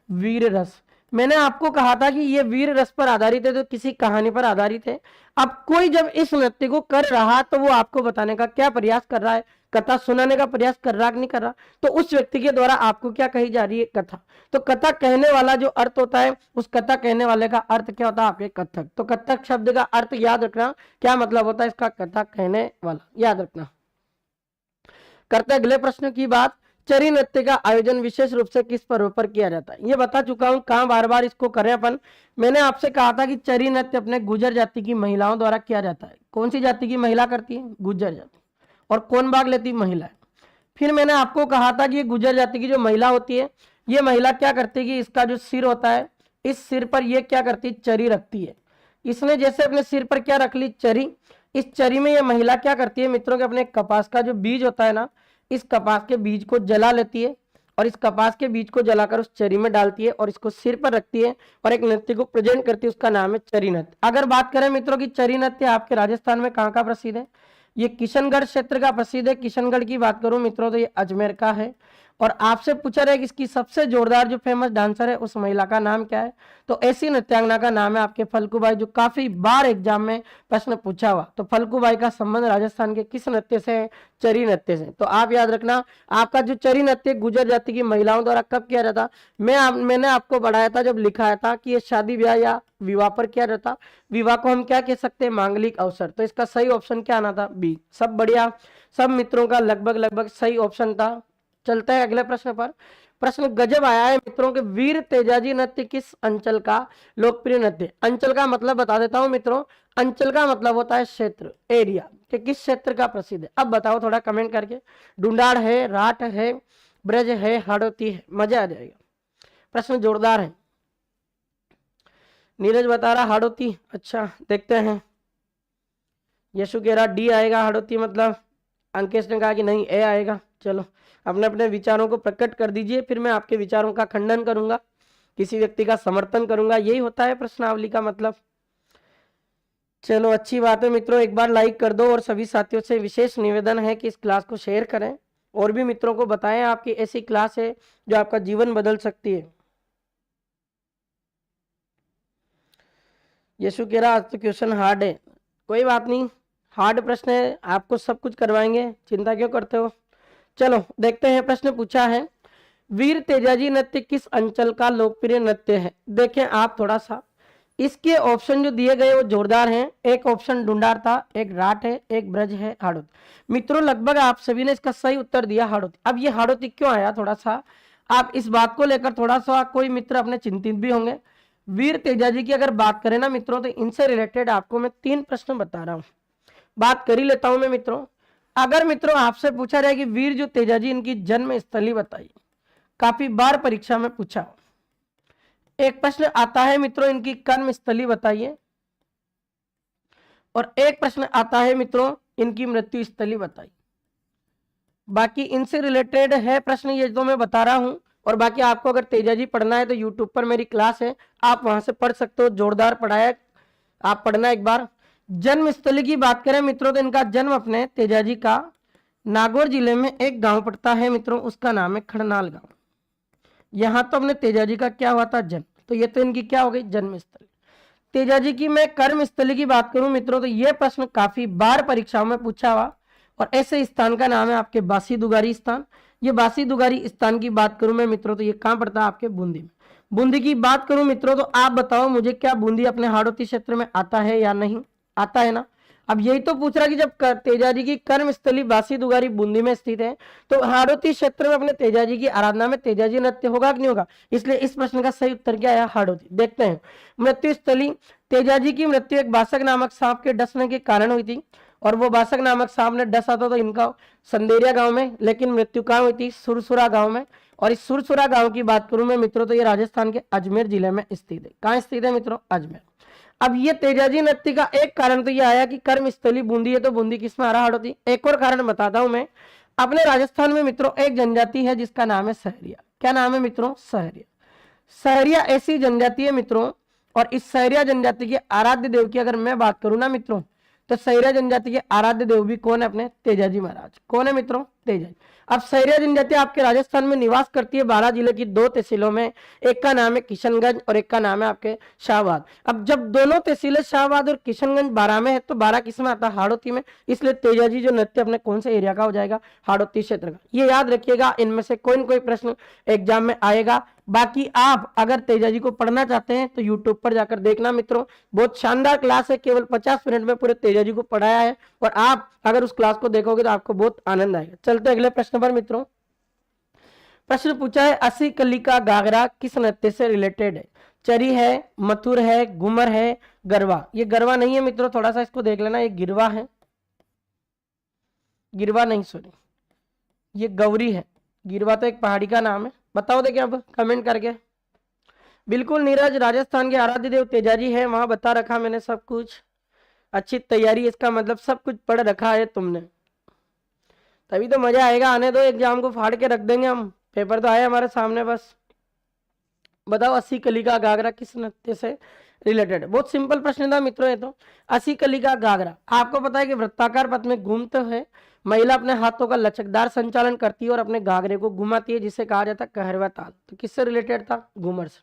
वीर रस। मैंने आपको कहा था कि ये वीर रस पर आधारित है, तो किसी कहानी पर आधारित है। अब कोई जब इस नृत्य को कर रहा तो वो आपको बताने का क्या प्रयास कर रहा है? कथा सुनाने का प्रयास कर रहा कि नहीं कर रहा? तो उस व्यक्ति के द्वारा आपको क्या कही जा रही है? कथा। तो कथा कहने वाला जो अर्थ होता है, उस कथा कहने वाले का अर्थ क्या होता है? आपके कथक। तो कथक शब्द का अर्थ याद रखना, क्या मतलब होता है इसका? कथा कहने वाला, याद रखना। करते अगले प्रश्न की बात। चरी नृत्य का आयोजन विशेष रूप से किस पर्व पर किया जाता है? ये बता चुका हूं, कहां बार बार इसको करें अपन। मैंने आपसे कहा था कि चरी नृत्य अपने गुर्जर जाति की महिलाओं द्वारा किया जाता है। कौन सी जाति की महिला करती है? गुर्जर जाति। और कौन भाग लेती? महिलाएं। फिर मैंने आपको कहा था कि ये गुर्जर जाति की जो महिला होती है, ये महिला क्या करती है कि इसका जो सिर होता है, इस सिर पर ये क्या करती है? चरी रखती है। इसने जैसे अपने सिर पर क्या रख ली? चरी। इस चरी में ये महिला क्या करती है मित्रों के, अपने कपास का जो बीज होता है ना, इस कपास के बीज को जला लेती है, और इस कपास के बीज को जलाकर उस चरी में डालती है, और इसको सिर पर रखती है, और एक नृत्य को प्रेजेंट करती है, उसका नाम है चरी नृत्य। अगर बात करें मित्रों की चरी नृत्य आपके राजस्थान में कहाँ का प्रसिद्ध है? ये किशनगढ़ क्षेत्र का प्रसिद्ध है। किशनगढ़ की बात करूं मित्रों तो ये अजमेर का है। और आपसे पूछा रहा है कि इसकी सबसे जोरदार जो फेमस डांसर है उस महिला का नाम क्या है? तो ऐसी नृत्यांगना का नाम है आपके फल्गुबाई, जो काफी बार एग्जाम में प्रश्न पूछा हुआ। तो फल्गुबाई का संबंध राजस्थान के किस नृत्य से है? चरी नृत्य से। तो आप याद रखना, आपका जो चरी नृत्य गुर्जर जाति की महिलाओं द्वारा कब किया जाता? मैंने आपको बढ़ाया था जब लिखाया था कि ये शादी ब्याह या विवाह पर किया जाता। विवाह को हम क्या कह सकते हैं? मांगलिक अवसर। तो इसका सही ऑप्शन क्या आना था? बी। सब बढ़िया, सब मित्रों का लगभग लगभग सही ऑप्शन था। चलते हैं अगले प्रश्न पर। प्रश्न गजब आया है मित्रों के, वीर तेजाजी नृत्य किस अंचल का लोकप्रिय नृत्य? अंचल का मतलब बता देता हूं मित्रों। अंचल का मतलब होता है क्षेत्र, एरिया, कि किस क्षेत्र का प्रसिद्ध है। अब बताओ थोड़ा कमेंट करके। डुंडाड़ है, राठ है, ब्रज है, हाड़ौती है। मजा आ जाएगा, प्रश्न जोरदार है। नीरज बता रहा हाड़ौती। अच्छा देखते हैं। यशु कह रहा डी आएगा, हाड़ौती मतलब। अंकेश ने कहा कि नहीं ए आएगा। चलो अपने अपने विचारों को प्रकट कर दीजिए, फिर मैं आपके विचारों का खंडन करूंगा, किसी व्यक्ति का समर्थन करूंगा, यही होता है प्रश्नावली का मतलब। चलो अच्छी बात है मित्रों, एक बार लाइक कर दो और सभी साथियों से विशेष निवेदन है कि इस क्लास को शेयर करें और भी मित्रों को बताएं आपकी ऐसी क्लास है जो आपका जीवन बदल सकती है। यशु कह रहा आज तो क्वेश्चन हार्ड है, कोई बात नहीं, हार्ड प्रश्न है, आपको सब कुछ करवाएंगे, चिंता क्यों करते हो। चलो देखते हैं, प्रश्न पूछा है वीर तेजाजी नृत्य किस अंचल का लोकप्रिय नृत्य है। देखें आप थोड़ा सा, इसके ऑप्शन जो दिए गए वो जोरदार हैं। एक ऑप्शन डुंडार था, एक राठ है, एक ब्रज है, हाड़ौती। मित्रों लगभग आप सभी ने इसका सही उत्तर दिया हाड़ौती। अब ये हाड़ौती क्यों आया, थोड़ा सा आप इस बात को लेकर थोड़ा सा कोई मित्र अपने चिंतित भी होंगे। वीर तेजाजी की अगर बात करें ना मित्रों, तो इनसे रिलेटेड आपको मैं 3 प्रश्न बता रहा हूं, बात कर ही लेता हूं मैं मित्रों। अगर मित्रों आपसे पूछा जाए कि वीर जो तेजाजी इनकी जन्म स्थली बताइए, काफी बार परीक्षा में पूछा। एक प्रश्न आता है मित्रों इनकी कर्म स्थली बताइए, और एक प्रश्न आता है मित्रों इनकी मृत्यु स्थली बताइए। बाकी इनसे रिलेटेड है प्रश्न ये जो मैं बता रहा हूं, और बाकी आपको अगर तेजाजी पढ़ना है तो यूट्यूब पर मेरी क्लास है, आप वहां से पढ़ सकते हो, जोरदार पढ़ाया, आप पढ़ना एक बार। जन्म स्थली की बात करें मित्रों, तो इनका जन्म अपने तेजाजी का नागौर जिले में एक गांव पड़ता है मित्रों, उसका नाम है खड़नाल गांव। यहां तो अपने तेजाजी का क्या हुआ था, जन्म, तो ये तो इनकी क्या हो गई, जन्म स्थली। तेजाजी की मैं कर्म स्थली की बात करूं मित्रों, तो यह प्रश्न काफी बार परीक्षाओं में पूछा हुआ, और ऐसे स्थान का नाम है आपके बासी दुगारी स्थान। ये बासी दुगारी स्थान की बात करूं मैं मित्रों, तो ये कहां पड़ता है, आपके बूंदी में। बूंदी की बात करूं मित्रों, तो आप बताओ मुझे, क्या बूंदी अपने हाड़ौती क्षेत्र में आता है या नहीं, आता है ना। अब यही तो पूछ रहा कि जब तेजाजी की कर्म स्थली बासी दुगारी बूंदी में स्थित है, तो हाड़ौती क्षेत्र में अपने तेजाजी की आराधना में तेजाजी नृत्य होगा कि नहीं होगा, इसलिए इस प्रश्न का सही उत्तर क्या है, हाड़ौती। देखते हैं मृत्यु स्थली। तेजाजी की मृत्यु एक बासक नामक सांप के डसने के कारण हुई थी, और वो बासक नामक सांप ने डसा था तो इनका संदेरिया गांव में, लेकिन मृत्यु कहां हुई थी, सुरसुरा गांव में। और इस सुरसुरा गांव की बात करूं मैं मित्रों, तो ये राजस्थान के अजमेर जिले में स्थित है। कहां स्थित है मित्रों, अजमेर। अब ये तेजाजी नृत्य का एक कारण तो ये आया कि कर्म स्थली बूंदी है, तो बूंदी किस में आ रहा, हाड़ौती। एक और कारण बताता हूं मैं, अपने राजस्थान में मित्रों एक जनजाति है जिसका नाम है सहरिया। क्या नाम है मित्रों, सहरिया। सहरिया ऐसी जनजाति है मित्रों, और इस सहरिया जनजाति के आराध्य देव की अगर मैं बात करूं ना मित्रों, तो सहरिया जनजाति के आराध्य देव भी कौन है, अपने तेजाजी महाराज। कौन है मित्रों, तेजाजी। अब सहरिया जनजाति आपके राजस्थान में निवास करती है 12 जिले की 2 तहसीलों में, एक का नाम है किशनगंज और एक का नाम है आपके शाहबाद। अब जब दोनों तहसीलें शाहबाद और किशनगंज 12 में है, तो 12 किस में आता है, हाड़ौती में। इसलिए तेजाजी जो नृत्य अपने कौन से एरिया का हो जाएगा, हाड़ौती क्षेत्र का। ये याद रखिएगा, इनमें से कोई न कोई प्रश्न एग्जाम में आएगा। बाकी आप अगर तेजाजी को पढ़ना चाहते हैं तो यूट्यूब पर जाकर देखना मित्रों, बहुत शानदार क्लास है, केवल 50 मिनट में पूरे तेजाजी को पढ़ाया है, और आप अगर उस क्लास को देखोगे तो आपको बहुत आनंद आएगा। चलते अगले प्रश्न पर मित्रों। प्रश्न पूछा है अस्सी कली का घाघरा किस नृत्य से रिलेटेड है। चरी है, मथुर है, घूमर है, गरबा। ये गरबा नहीं है मित्रों, थोड़ा सा इसको देख लेना, ये गिरवा है, गिरवा नहीं सॉरी, ये गौरी है। गिरवा तो एक पहाड़ी का नाम है, बताओ देखिए अब कमेंट करके। बिल्कुल नीरज, राजस्थान के आराध्य देव तेजाजी है, वहां बता रखा मैंने सब कुछ, अच्छी तैयारी, इसका मतलब सब कुछ पढ़ रखा है तुमने, तभी तो मजा आएगा। आने दो, एग्जाम को फाड़ के रख देंगे हम, पेपर तो आए हमारे सामने, बस बताओ अस्सी कली का घाघरा किस नृत्य से रिलेटेड है। बहुत सिंपल प्रश्न था मित्रों ये तो। अस्सी कली का घाघरा आपको पता है कि वृत्ताकार पथ में घूमते हुए महिला अपने हाथों का लचकदार संचालन करती है और अपने घाघरे को घुमाती है, जिसे कहा जाता है कहरवा ताल। तो किससे रिलेटेड था, घूमर से।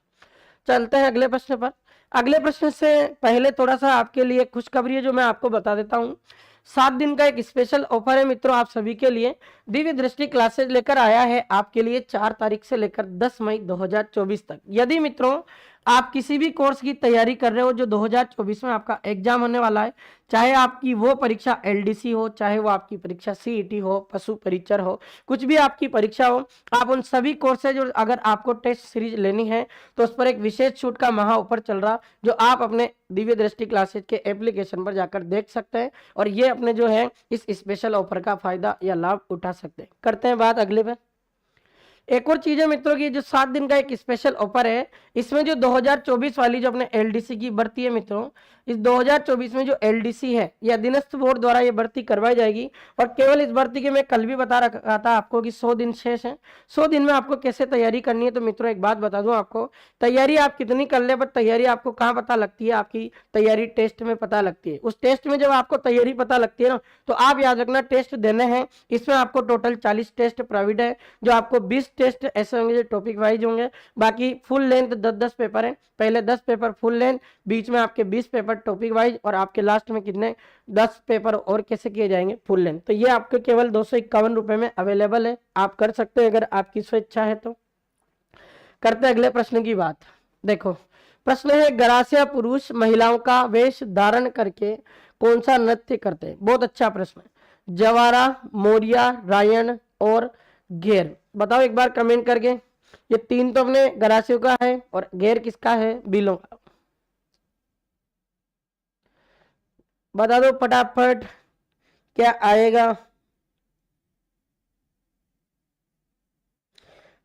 चलते हैं अगले प्रश्न पर। अगले प्रश्न से पहले थोड़ा सा आपके लिए खुशखबरी है जो मैं आपको बता देता हूं। 7 दिन का एक स्पेशल ऑफर है मित्रों आप सभी के लिए। दिव्य दृष्टि क्लासेज लेकर आया है आपके लिए 4 तारीख से लेकर 10 मई 2024 तक। यदि मित्रों आप किसी भी कोर्स की तैयारी कर रहे हो जो 2024 में आपका एग्जाम होने वाला है, चाहे आपकी वो परीक्षा एलडीसी हो, चाहे वो आपकी परीक्षा सीईटी हो, पशु परिचर हो, कुछ भी आपकी परीक्षा हो, आप उन सभी कोर्सेज जो अगर आपको टेस्ट सीरीज लेनी है तो उस पर एक विशेष छूट का महा ऑफर चल रहा, जो आप अपने दिव्य दृष्टि क्लासेज के एप्लीकेशन पर जाकर देख सकते हैं, और ये अपने जो है इस स्पेशल ऑफर का फायदा या लाभ उठा सकते हैं। करते हैं बात अगले पे। एक और चीज है मित्रों की, जो 7 दिन का एक स्पेशल ऑफर है, इसमें जो 2024 वाली जो अपने एलडीसी की भर्ती है मित्रों, इस 2024 में जो एलडीसी है या अधीनस्थ बोर्ड द्वारा ये भर्ती करवाई जाएगी। और केवल इस भर्ती के मैं कल भी बता रखा था आपको कि 100 दिन शेष है। 100 दिन में आपको कैसे तैयारी करनी है, तो मित्रों एक बात बता दूं आपको, तैयारी आप कितनी कर ले, पर तैयारी आपको कहाँ पता लगती है, आपकी तैयारी टेस्ट में पता लगती है। उस टेस्ट में जब आपको तैयारी पता लगती है ना, तो आप याद रखना टेस्ट देने हैं। इसमें आपको टोटल 40 टेस्ट प्रोवाइड है, जो आपको 20 टेस्ट ऐसे होंगे जो टॉपिक वाइज होंगे, बाकी फुल लेंथ 10-10 पेपर है। पहले 10 पेपर फुल लेंथ, बीच में आपके 20 पेपर टॉपिक वाइज, और आपके लास्ट में कितने 10 पेपर और कैसे किए जाएंगे फुल लेंथ। तो ये आपके केवल 251 रुपए में अवेलेबल है, आप कर सकते हैं अगर आपकी स्वेच्छा है तो। करते अगले प्रश्न की बात। देखो प्रश्न है, गरासिया पुरुष महिलाओं का वेश धारण करके कौन सा नृत्य करते हैं? बहुत अच्छा प्रश्न है। जवारा, मोरिया, रायन और घेर। बताओ एक बार कमेंट करके। ये 3 तो अपने गरासियों का है, और घेर किसका है? बिलों का। बता दो फटाफट क्या आएगा।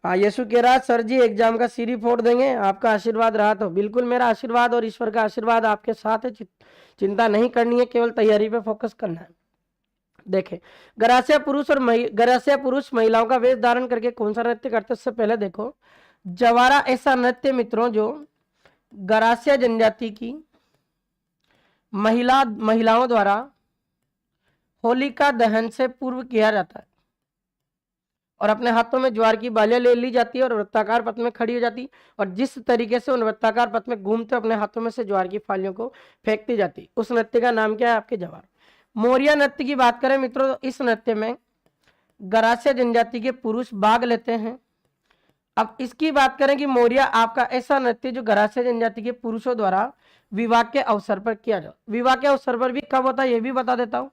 हाँ, यीशु कह रहा सर जी एग्जाम का सीरी फोड़ देंगे, आपका आशीर्वाद रहा तो। बिल्कुल मेरा आशीर्वाद और ईश्वर का आशीर्वाद आपके साथ है, चिंता नहीं करनी है, केवल तैयारी पे फोकस करना है। देखे, गरासिया पुरुष महिलाओं का वेश धारण करके कौन सा नृत्य करते? उससे पहले देखो, जवारा ऐसा नृत्य मित्रों जो गरासिया जनजाति की महिलाओं द्वारा होलिका दहन से पूर्व किया जाता है, और अपने हाथों में ज्वार की बालियां ले ली जाती है और वृत्ताकार पथ में खड़ी हो जाती, और जिस तरीके से उन वृत्ताकार पथ में घूमते अपने हाथों में से ज्वार की फालियों को फेंकती जाती, उस नृत्य का नाम क्या है? आपके जवार। मोरिया नृत्य की बात करें मित्रों, तो इस नृत्य में गरासिया जनजाति के पुरुष भाग लेते हैं। अब इसकी बात करें कि मोरिया आपका ऐसा नृत्य जो गरासिया जनजाति के पुरुषों द्वारा विवाह के अवसर पर किया जाता। विवाह के अवसर पर भी कब होता है ये भी बता देता हूँ।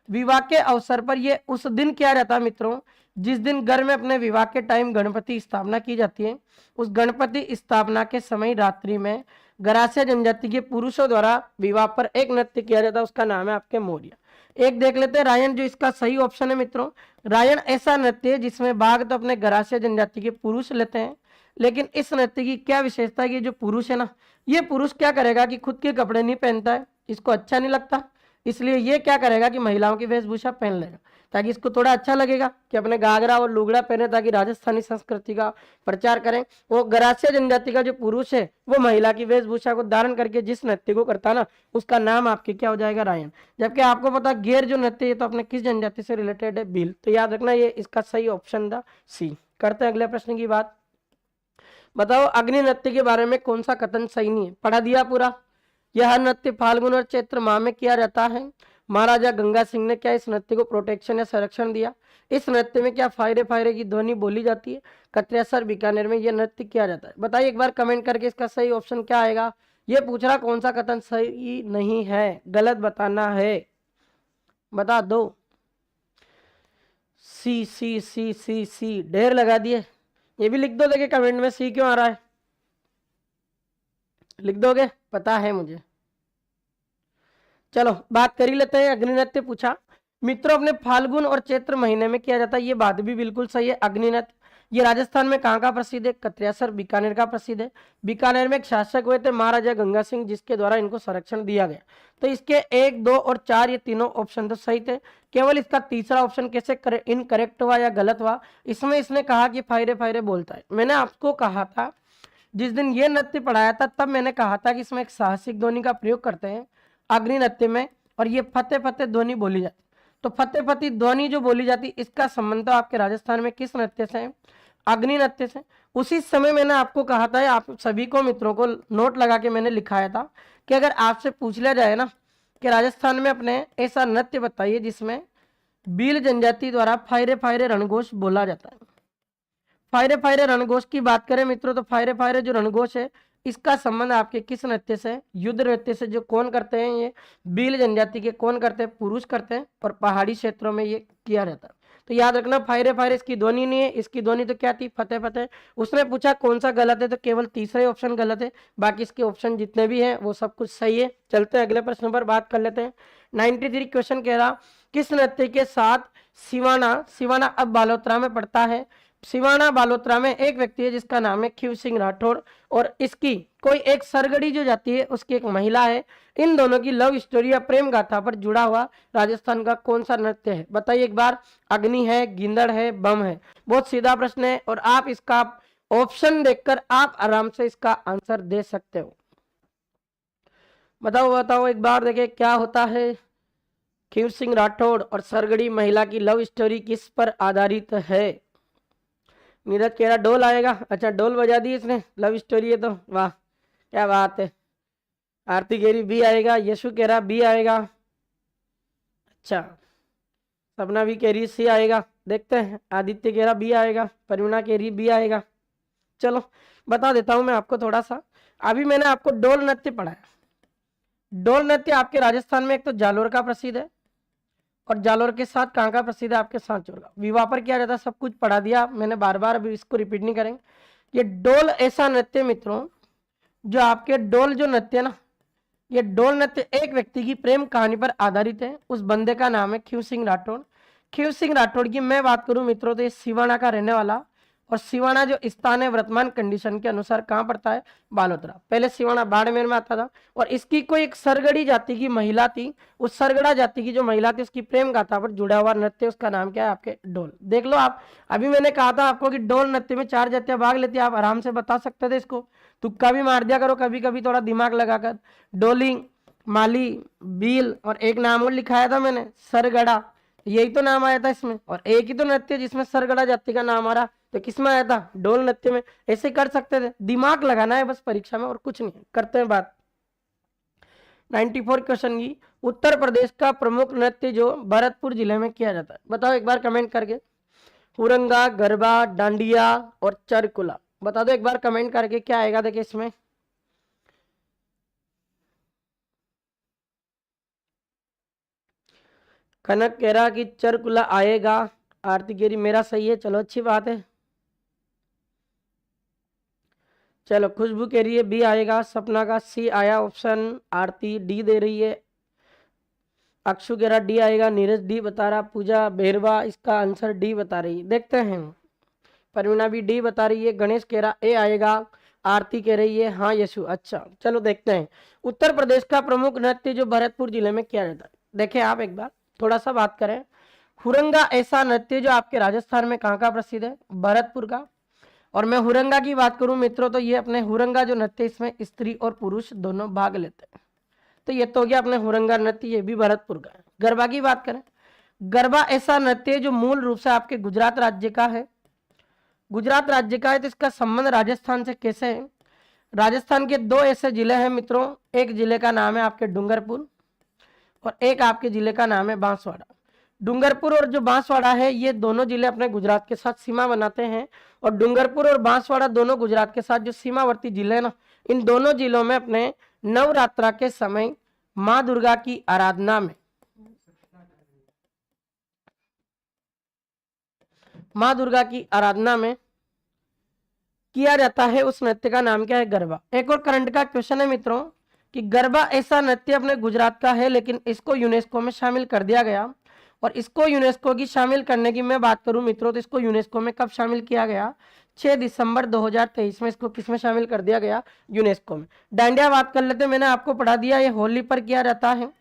विवाह के अवसर पर ये उस दिन किया जाता है मित्रों, जिस दिन घर में अपने विवाह के टाइम गणपति स्थापना की जाती है। उस गणपति स्थापना के समय रात्रि में गरासिया जनजाति के पुरुषों द्वारा विवाह पर एक नृत्य किया जाता है, उसका नाम है आपके मोरिया। एक देख लेते हैं रायन, जो इसका सही ऑप्शन है मित्रों। रायन ऐसा नृत्य है जिसमें भाग तो अपने गरासिया जनजाति के पुरुष लेते हैं, लेकिन इस नृत्य की क्या विशेषता है कि जो पुरुष है ना, ये पुरुष क्या करेगा कि खुद के कपड़े नहीं पहनता है, इसको अच्छा नहीं लगता, इसलिए ये क्या करेगा कि महिलाओं की वेशभूषा पहन लेगा, ताकि इसको थोड़ा अच्छा लगेगा कि अपने घाघरा और लुगड़ा पहने, ताकि राजस्थानी संस्कृति का प्रचार करें। वो गरासिया जनजाति का जो पुरुष है वो महिला की वेशभूषा को धारण करके जिस नृत्य को करता है ना, उसका नाम आपके क्या हो जाएगा? रायन। जबकि आपको पता घेर जो नृत्य है तो अपने किस जनजाति से रिलेटेड है? भील। तो याद रखना ये इसका सही ऑप्शन था सी। करते हैं अगले प्रश्न की बात। बताओ अग्नि नृत्य के बारे में कौन सा कथन सही नहीं है? पढ़ा दिया पूरा। यह नृत्य फाल्गुन और चैत्र माह में किया जाता है। महाराजा गंगा सिंह ने क्या इस नृत्य को प्रोटेक्शन या संरक्षण दिया? इस नृत्य में क्या फायरे फायरे की ध्वनि बोली जाती है? कत्रियासर बीकानेर में यह नृत्य किया जाता है। बताइए एक बार कमेंट करके इसका सही ऑप्शन क्या आएगा। ये पूछ रहा कौन सा कथन सही नहीं है, गलत बताना है, बता दो। सी सी सी सी सी ढेर लगा दिए। ये भी लिख दो, देखिए कमेंट में सी क्यों आ रहा है, लिख दोगे? पता है मुझे। चलो बात कर ही लेते हैं। अग्नि नृत्य पूछा मित्रों, अपने फाल्गुन और चैत्र महीने में किया जाता है, ये बात भी बिल्कुल सही है। अग्नि नृत्य ये राजस्थान में कहाँ का प्रसिद्ध है? कत्रियासर बीकानेर का प्रसिद्ध है। बीकानेर में एक शासक हुए थे महाराजा गंगा सिंह, जिसके द्वारा इनको संरक्षण दिया गया। तो इसके 1, 2 और 4 ये तीनों ऑप्शन तो सही थे, केवल इसका तीसरा ऑप्शन कैसे इनकरेक्ट हुआ या गलत हुआ? इसमें इसने कहा कि फायरे फायरे बोलता है। मैंने आपको कहा था जिस दिन ये नृत्य पढ़ाया था, तब मैंने कहा था कि इसमें एक साहसिक ध्वनि का प्रयोग करते हैं अग्नि नृत्य में, और ये फतेह फतेह ध्वनि बोली जाती। तो फतेह फतेह ध्वनि जो बोली जाती, इसका संबंध तो आपके राजस्थान में किस नृत्य से है? अग्नि नृत्य से। उसी समय मैंने आपको कहा था, आप सभी को मित्रों को नोट लगा के मैंने लिखाया था कि अगर आपसे पूछ लिया जाए ना कि राजस्थान में अपने ऐसा नृत्य बताइए जिसमें भील जनजाति द्वारा फायरे फायरे रणघोष बोला जाता है। फायरे फायरे रणघोष की बात करें मित्रों, तो फायरे फायरे जो रणघोष है इसका संबंध आपके किस नृत्य से? युद्ध नृत्य से। जो कौन करते हैं? ये भील जनजाति के कौन करते हैं? पुरुष करते हैं, और पहाड़ी क्षेत्रों में ये किया जाता है। तो याद रखना फायरे फायरे इसकी ध्वनि नहीं है, इसकी ध्वनि तो क्या थी? फतेह फतेह। उसने पूछा कौन सा गलत है, तो केवल तीसरा ही ऑप्शन गलत है, बाकी इसके ऑप्शन जितने भी हैं वो सब कुछ सही है। चलते हैं अगले प्रश्न पर बात कर लेते हैं। 93 क्वेश्चन कह रहा किस नृत्य के साथ सिवाना अब बालोतरा में पड़ता है? सिवाना बालोतरा में एक व्यक्ति है जिसका नाम है खीव सिंह राठौड़, और इसकी कोई एक सरगड़ी जो जाती है उसकी एक महिला है। इन दोनों की लव स्टोरी या प्रेम गाथा पर जुड़ा हुआ राजस्थान का कौन सा नृत्य है? बताइए एक बार। अग्नि है, गिंदड़ है, बम है। बहुत सीधा प्रश्न है और आप इसका ऑप्शन देखकर आप आराम से इसका आंसर दे सकते हो। बताओ बताओ एक बार, देखे क्या होता है। खीव सिंह राठौड़ और सरगड़ी महिला की लव स्टोरी किस पर आधारित है? नीरज कह रहा डोल आएगा। अच्छा, डोल बजा दी इसने, लव स्टोरी है तो वाह क्या बात है। आरती कह रही बी आएगा, यशु कह रहा बी आएगा। अच्छा, सपना भी कह रही सी आएगा, देखते हैं। आदित्य कह रहा बी आएगा, परिणा कह रही बी आएगा। चलो बता देता हूं मैं आपको थोड़ा सा। अभी मैंने आपको डोल नृत्य पढ़ाया। डोल नृत्य आपके राजस्थान में एक तो जालोर का प्रसिद्ध है, और जालोर के साथ कहाँ का प्रसिद्ध है? आपके सांचौर का। विवाह पर किया जाता है, सब कुछ पढ़ा दिया मैंने बार बार, अभी इसको रिपीट नहीं करेंगे। ये डोल ऐसा नृत्य मित्रों, जो आपके डोल जो नृत्य ना, ये डोल नृत्य एक व्यक्ति की प्रेम कहानी पर आधारित है। उस बंदे का नाम है खीव सिंह राठौड़। खीव सिंह राठौड़ की मैं बात करूं मित्रों तो ये सिवाना का रहने वाला, और सिवाना जो स्थान है वर्तमान कंडीशन के अनुसार कहाँ पड़ता है? बालोतरा। पहले सिवाना बाड़मेर में आता था, और इसकी कोई एक सरगड़ी जाति की महिला थी। उस सरगड़ा जाति की जो महिला थी उसकी प्रेम गाथा पर जुड़ा हुआ नृत्य, उसका नाम क्या है? आपके डोल। देख लो आप, अभी मैंने कहा था आपको कि डोल नृत्य में 4 जातियां भाग लेती है, आप आराम से बता सकते थे इसको। तुक्का भी मार दिया करो कभी कभी, थोड़ा दिमाग लगाकर। डोली, माली, बील, और एक नाम और लिखाया था मैंने, सरगड़ा। यही तो नाम आया था इसमें, और एक ही तो नृत्य जिसमें सरगड़ा जाति का नाम आ रहा, तो किसमें आया था? डोल नृत्य में। ऐसे कर सकते थे, दिमाग लगाना है बस परीक्षा में, और कुछ नहीं। करते हैं बात 94 क्वेश्चन की। उत्तर प्रदेश का प्रमुख नृत्य जो भरतपुर जिले में किया जाता है, बताओ एक बार कमेंट करके। हुरंगा, गरबा, डांडिया और चरकुला, बता दो एक बार कमेंट करके क्या आएगा। देखिए इसमें कनक कह रहा कि चरकुला आएगा। आरती कह रही मेरा सही है, चलो अच्छी बात है। चलो खुशबू कह रही है बी आएगा, सपना का सी आया ऑप्शन, आरती डी दे रही है, अक्षु कह रहा डी आएगा, नीरज डी बता रहा, पूजा बेरवा इसका आंसर डी बता रही। देखते हैं, परवीना भी डी बता रही है, गणेश कह रहा ए आएगा, आरती कह रही है हाँ यशु। अच्छा चलो देखते हैं। उत्तर प्रदेश का प्रमुख नृत्य जो भरतपुर जिले में किया जाता है, देखें आप एक बार थोड़ा सा बात करें। हुरंगा ऐसा नृत्य जो आपके राजस्थान में कहाँ का प्रसिद्ध है? भरतपुर का। और मैं हुरंगा की बात करूं मित्रों तो ये अपने हुरंगा जो नृत्य, इसमें स्त्री और पुरुष दोनों भाग लेते हैं। तो ये तो हो गया अपने हुरंगा नृत्य, ये भी भरतपुर का है। गरबा की बात करें, गरबा ऐसा नृत्य जो मूल रूप से आपके गुजरात राज्य का है। गुजरात राज्य का है, तो इसका संबंध राजस्थान से कैसे है? राजस्थान के 2 ऐसे जिले हैं मित्रों, एक जिले का नाम है आपके डूंगरपुर, और एक आपके जिले का नाम है बांसवाड़ा। डूंगरपुर और जो बांसवाड़ा है, ये दोनों जिले अपने गुजरात के साथ सीमा बनाते हैं, और डूंगरपुर और बांसवाड़ा दोनों गुजरात के साथ जो सीमावर्ती जिले हैं ना, इन दोनों जिलों में अपने नवरात्रा के समय माँ दुर्गा की आराधना में, माँ दुर्गा की आराधना में किया जाता है। उस नृत्य का नाम क्या है? गरबा। एक और करंट का क्वेश्चन है मित्रों कि गरबा ऐसा नृत्य अपने गुजरात का है, लेकिन इसको यूनेस्को में शामिल कर दिया गया। और इसको यूनेस्को की शामिल करने की मैं बात करूं मित्रों तो इसको यूनेस्को में कब शामिल किया गया? 6 दिसंबर 2023 में इसको किसमें शामिल कर दिया गया? यूनेस्को में। डांडिया बात कर लेते, मैंने आपको पढ़ा दिया, ये होली पर किया जाता है।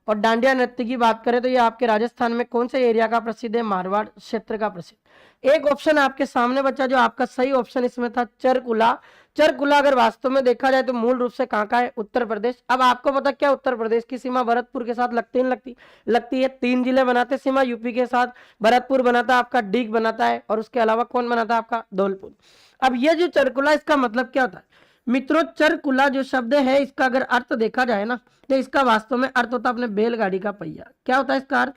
और डांडिया नृत्य की बात करें तो ये आपके राजस्थान में कौन से एरिया का प्रसिद्ध है? मारवाड़ क्षेत्र का प्रसिद्ध। एक ऑप्शन आपके सामने बचा जो आपका सही ऑप्शन इसमें था, चरकुला। चरकुला अगर वास्तव में देखा जाए तो मूल रूप से कहाँ का है? उत्तर प्रदेश। अब आपको पता क्या उत्तर प्रदेश की सीमा भरतपुर के साथ लगती नहीं लगती? लगती है। 3 जिले बनाते सीमा यूपी के साथ, भरतपुर बनाता है आपका, डीग बनाता है, और उसके अलावा कौन बनाता है आपका? धौलपुर। अब ये जो चरकुला, इसका मतलब क्या होता है मित्रों? चरकुला जो शब्द है, इसका अगर अर्थ देखा जाए ना, तो इसका वास्तव में अर्थ होता है अपने बैलगाड़ी का पहिया। क्या होता है इसका अर्थ?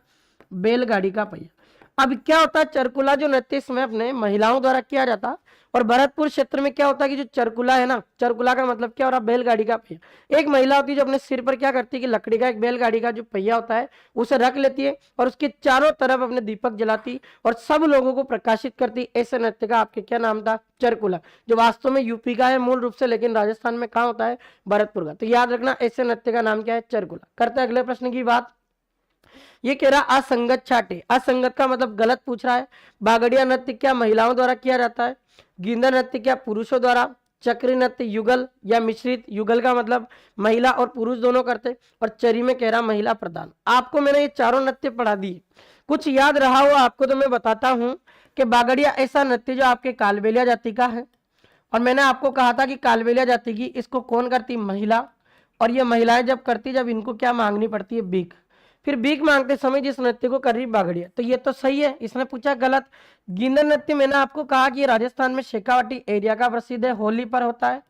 बैलगाड़ी का पहिया। अब क्या होता है, चरकुला जो नृत्य इसमें अपने महिलाओं द्वारा किया जाता, और भरतपुर क्षेत्र में क्या होता है कि जो चरकुला है ना, चरकुला का मतलब क्या हो रहा? बैलगाड़ी का पहिया। एक महिला होती है जो अपने सिर पर क्या करती है कि लकड़ी का एक बैलगाड़ी का जो पहिया होता है उसे रख लेती है, और उसके चारों तरफ अपने दीपक जलाती और सब लोगों को प्रकाशित करती। ऐसे नृत्य का आपके क्या नाम था? चरकुला, जो वास्तव में यूपी का है मूल रूप से, लेकिन राजस्थान में कहाँ होता है? भरतपुर का। तो याद रखना, ऐसे नृत्य का नाम क्या है? चरकुला। करते हैं अगले प्रश्न की बात। ये कह रहा असंगत छाटे, असंगत का मतलब गलत पूछ रहा है। बागड़िया नृत्य क्या महिलाओं द्वारा किया जाता है? गिंदा नृत्य क्या पुरुषों द्वारा? चक्री नृत्य युगल या मिश्रित? युगल का मतलब महिला और पुरुष दोनों करते। और चरी में कह रहा महिला प्रधान। आपको मैंने ये चारों नृत्य पढ़ा दिए, कुछ याद रहा हो आपको तो मैं बताता हूं कि बागड़िया ऐसा नृत्य जो आपके कालबेलिया जाति का है। और मैंने आपको कहा था कि कालबेलिया जाति की इसको कौन करती? महिला। और ये महिलाएं जब करती, जब इनको क्या मांगनी पड़ती है? भीख। फिर भीख मांगते समय जिस नृत्य को कर रही बागड़िया, तो ये तो सही है, इसने पूछा गलत। गिंदर नृत्य मैंने आपको कहा कि राजस्थान में शेखावाटी एरिया का प्रसिद्ध है, होली पर होता है।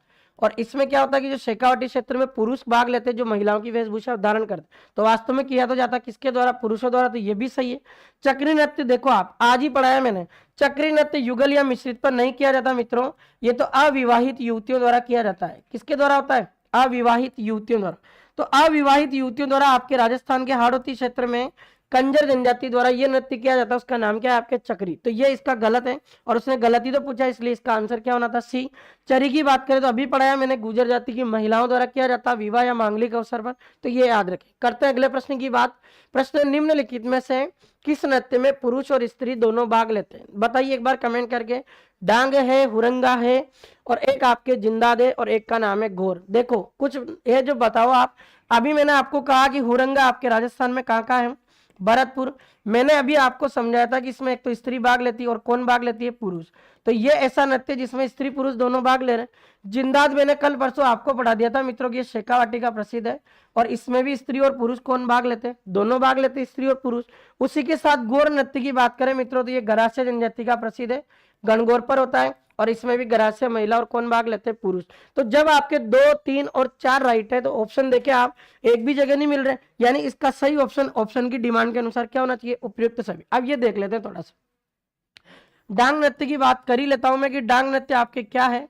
और इसमें क्या होता है कि जो शेखावाटी क्षेत्र में पुरुष भाग लेते हैं, जो महिलाओं की वेशभूषा धारण करते, तो वास्तव में किया तो जाता किसके द्वारा? पुरुषों द्वारा, तो ये भी सही है। चक्री नृत्य देखो आप आज ही पढ़ाया मैंने, चक्री नृत्य युगल या मिश्रित पर नहीं किया जाता मित्रों, ये तो अविवाहित युवतियों द्वारा किया जाता है। किसके द्वारा होता है? अविवाहित युवतियों द्वारा। तो अविवाहित युवतियों द्वारा आपके राजस्थान के हाड़ौती क्षेत्र में कंजर जनजाति द्वारा ये नृत्य किया जाता है, उसका नाम क्या है? आपके चक्री। तो ये इसका गलत है, और उसने गलत ही तो पूछा, इसलिए इसका आंसर क्या होना था? सी। चरी की बात करें तो अभी पढ़ाया मैंने, गुर्जर जाति की महिलाओं द्वारा किया जाता विवाह या मांगलिक अवसर पर, तो ये याद रखें। करते हैं अगले प्रश्न की बात। प्रश्न निम्नलिखित में से किस नृत्य में पुरुष और स्त्री दोनों भाग लेते हैं? बताइए एक बार कमेंट करके। डांग है, हुरंगा है, और एक आपके जिंदाद है, और एक का नाम है घोर। देखो कुछ ये जो बताओ आप, अभी मैंने आपको कहा कि हुरंगा आपके राजस्थान में कहाँ कहाँ है? भरतपुर। मैंने अभी आपको समझाया था कि इसमें एक तो स्त्री भाग लेती है, और कौन भाग लेती है? पुरुष। तो ये ऐसा नृत्य जिसमें स्त्री पुरुष दोनों भाग ले रहे हैं। जिंदाद मैंने कल परसों आपको पढ़ा दिया था मित्रों की, ये शेखावाटी का प्रसिद्ध है, और इसमें भी स्त्री और पुरुष कौन भाग लेते हैं? दोनों भाग लेते हैं, स्त्री और पुरुष। उसी के साथ गौर नृत्य की बात करें मित्रों, तो ये गरासिया जनजाति का प्रसिद्ध है, गणगौर पर होता है, और इसमें भी गरासिया महिला और कौन भाग लेते हैं? पुरुष। तो जब आपके 2, 3 और 4 राइट है, तो ऑप्शन देखे आप एक भी जगह नहीं मिल रहे, यानी इसका सही ऑप्शन ऑप्शन की डिमांड के अनुसार क्या होना चाहिए? उपयुक्त सभी। अब ये देख लेते हैं थोड़ा सा, डांग नृत्य की बात कर ही लेता हूं मैं कि डांग नृत्य आपके क्या है?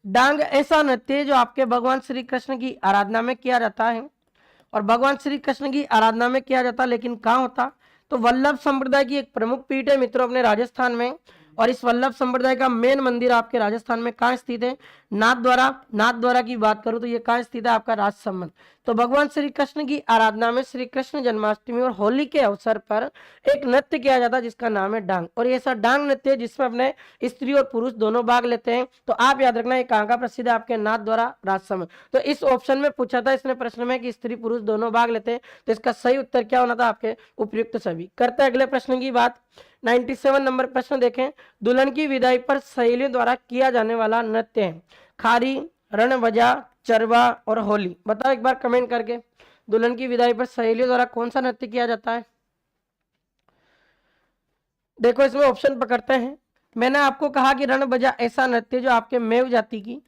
डांग ऐसा नृत्य है जो आपके भगवान श्री कृष्ण की आराधना में किया जाता है, और भगवान श्री कृष्ण की आराधना में किया जाता, लेकिन कहाँ होता? तो वल्लभ संप्रदाय की एक प्रमुख पीठ है मित्रों अपने राजस्थान में, और इस वल्लभ संप्रदाय का मेन मंदिर आपके राजस्थान में कहाँ स्थित है? नाथद्वारा। नाथद्वारा की बात करूं तो ये कहाँ स्थित है? आपका राजसमंद। तो भगवान श्री कृष्ण की आराधना में श्री कृष्ण जन्माष्टमी और होली के अवसर पर एक नृत्य किया जाता है जिसका नाम है डांग, और ये ऐसा डांग नृत्य है जिसमें अपने स्त्री और पुरुष दोनों भाग लेते हैं। तो आप याद रखना ये कहाँ का प्रसिद्ध है? आपके नाथद्वारा, राजसमंद। तो इस ऑप्शन में पूछा था इसने प्रश्न में कि स्त्री पुरुष दोनों भाग लेते हैं, तो इसका सही उत्तर क्या होना था? आपके उपयुक्त सभी। करते हैं अगले प्रश्न की बात। 97 नंबर प्रश्न देखें। दुल्हन की विदाई पर सहेलियों द्वारा किया जाने वाला नृत्य है खारी, रणबजा, चरवा और होली। बताओ एक बार कमेंट करके, दुल्हन की विदाई पर सहेलियों द्वारा कौन सा नृत्य किया जाता है? देखो इसमें ऑप्शन पकड़ते हैं। मैंने आपको कहा कि रणबजा ऐसा नृत्य जो आपके मेव जाति की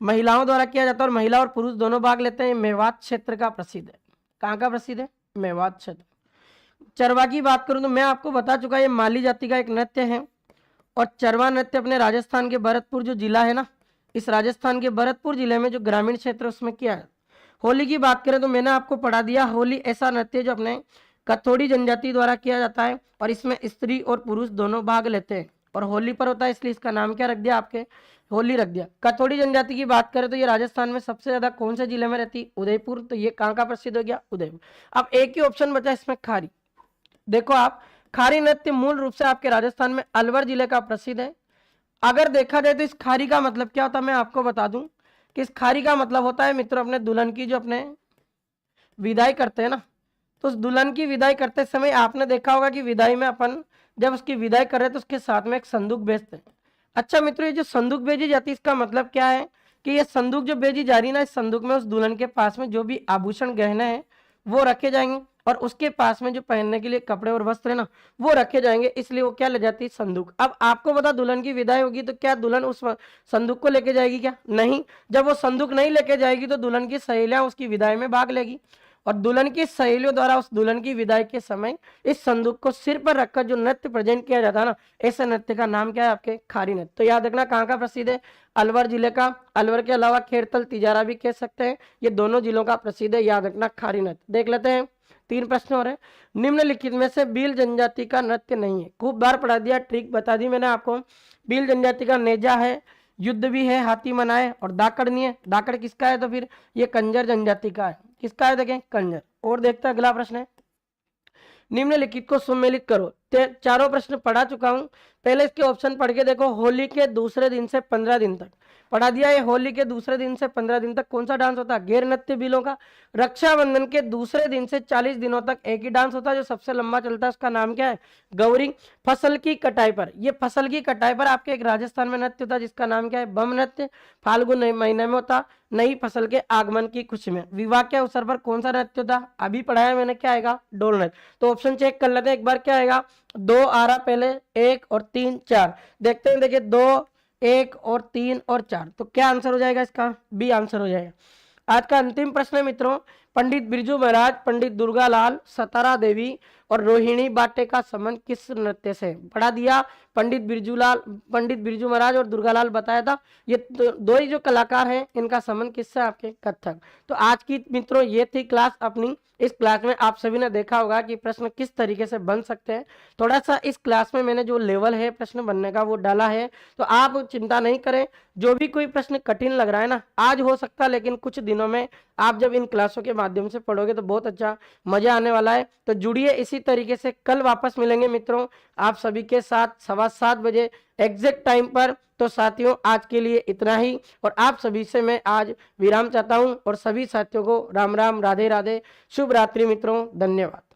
महिलाओं द्वारा किया जाता है, और महिला और पुरुष दोनों भाग लेते हैं। मेवात क्षेत्र का प्रसिद्ध है। कहाँ का प्रसिद्ध है? मेवात क्षेत्र। चरवा की बात करूं तो मैं आपको बता चुका, ये माली जाति का एक नृत्य है, और चरवा नृत्य अपने राजस्थान के भरतपुर जो जिला है ना, इस राजस्थान के भरतपुर जिले में जो ग्रामीण क्षेत्र उसमें किया है। होली की बात करें तो मैंने आपको पढ़ा दिया, होली ऐसा नृत्य जो अपने कथोड़ी जनजाति द्वारा किया जाता है, और इसमें स्त्री और पुरुष दोनों भाग लेते हैं, और होली पर होता है, इसलिए इसका नाम क्या रख दिया? आपके होली रख दिया। कथोड़ी जनजाति की बात करें तो ये राजस्थान में सबसे ज्यादा कौन से जिले में रहती? उदयपुर। तो ये कहाँ का प्रसिद्ध हो गया? उदयपुर। अब एक ही ऑप्शन बचा इसमें, खारी। देखो आप, खारी नृत्य मूल रूप से आपके राजस्थान में अलवर जिले का प्रसिद्ध है। अगर देखा जाए तो इस खारी का मतलब क्या होता है मैं आपको बता दूं कि इस खारी का मतलब होता है मित्रों अपने दुल्हन की जो अपने विदाई करते हैं ना, तो उस दुल्हन की विदाई करते समय आपने देखा होगा कि विदाई में अपन जब उसकी विदाई कर रहे हैं तो उसके साथ में एक संदूक भेजते हैं। अच्छा मित्रों, ये जो संदूक भेजी जाती है इसका मतलब क्या है कि ये संदूक जो भेजी जा रही है ना, इस संदूक में उस दुल्हन के पास में जो भी आभूषण गहने हैं वो रखे जाएंगे, और उसके पास में जो पहनने के लिए कपड़े और वस्त्र है ना वो रखे जाएंगे, इसलिए वो क्या ले जाती है? संदूक। अब आपको बता, दुल्हन की विदाई होगी तो क्या दुल्हन उस संदूक को लेके जाएगी? क्या नहीं। जब वो संदूक नहीं लेके जाएगी तो दुल्हन की सहेलियां उसकी विदाई में भाग लेगी, और दुल्हन की सहेलियों द्वारा उस दुल्हन की विदाई के समय इस संदूक को सिर पर रखकर जो नृत्य प्रेजेंट किया जाता है ना, ऐसे नृत्य का नाम क्या है? आपके खारी नृत्य। तो याद रखना कहाँ का प्रसिद्ध है? अलवर जिले का। अलवर के अलावा खेड़तल, तिजारा भी कह सकते हैं, ये दोनों जिलों का प्रसिद्ध है। याद रखना खारी नृत्य। देख लेते हैं 3 प्रश्न और है। निम्नलिखित में से भील जनजाति का नृत्य नहीं है। खूब बार पढ़ा दिया, ट्रिक बता दी मैंने आपको। भील जनजाति का नेजा है, युद्ध भी है, हाथी मनाए, और दाकड़ नहीं है। दाकड़ किसका है? तो फिर ये कंजर जनजाति का है। किसका है? देखें, कंजर। और देखते हैं अगला प्रश्न है निम्नलिखित को सम्मिलित करो। चारों प्रश्न पढ़ा चुका हूं। पहले इसके ऑप्शन पढ़ के देखो। होली के दूसरे दिन से 15 दिन तक पढ़ा दिया है। होली के दूसरे दिन से 15 दिन तक कौन सा डांस होता है? गैर नृत्य बिलों का। रक्षाबंधन के दूसरे दिन से 40 दिनों तक एक ही डांस होता है जो सबसे लंबा चलता है, उसका नाम क्या है? गौरी। फसल की कटाई पर, ये फसल की कटाई पर आपके एक राजस्थान में नृत्य होता है जिसका नाम क्या है? बम नृत्य। फाल्गुन महीने में होता, नई फसल के आगमन की खुशी में। विवाह के अवसर पर कौन सा नृत्य होता? अभी पढ़ाया मैंने, क्या आएगा? डोल नृत्य। तो ऑप्शन चेक कर लेते हैं एक बार, क्या आएगा? 2 आ रहा पहले, 1 और 3 4। देखते हैं, देखिए 2 1 और 3 और 4, तो क्या आंसर हो जाएगा इसका? बी आंसर हो जाएगा। आज का अंतिम प्रश्न है मित्रों, पंडित बिरजू महाराज, पंडित दुर्गालाल, सतारा देवी और रोहिणी बाटे का संबंध किस नृत्य से? पढ़ा दिया। पंडित बिरजू महाराज और दुर्गालाल बताया था। ये दो ही जो कलाकार हैं, इनका संबंध किससे? आपके कथक। तो आज की मित्रों ये थी क्लास अपनी। इस क्लास में आप सभी ने देखा होगा कि प्रश्न किस तरीके से बन सकते हैं। थोड़ा सा इस क्लास में मैंने जो लेवल है प्रश्न बनने का वो डाला है, तो आप चिंता नहीं करें। जो भी कोई प्रश्न कठिन लग रहा है ना, आज हो सकता है, लेकिन कुछ दिनों में आप जब इन क्लासों के माध्यम से पढ़ोगे तो बहुत अच्छा मजा आने वाला है। तो जुड़िए इसी तरीके से। कल वापस मिलेंगे मित्रों आप सभी के साथ 7:15 बजे एग्जैक्ट टाइम पर। तो साथियों आज के लिए इतना ही, और आप सभी से मैं आज विराम चाहता हूं, और सभी साथियों को राम राम, राधे राधे, शुभ रात्रि मित्रों, धन्यवाद।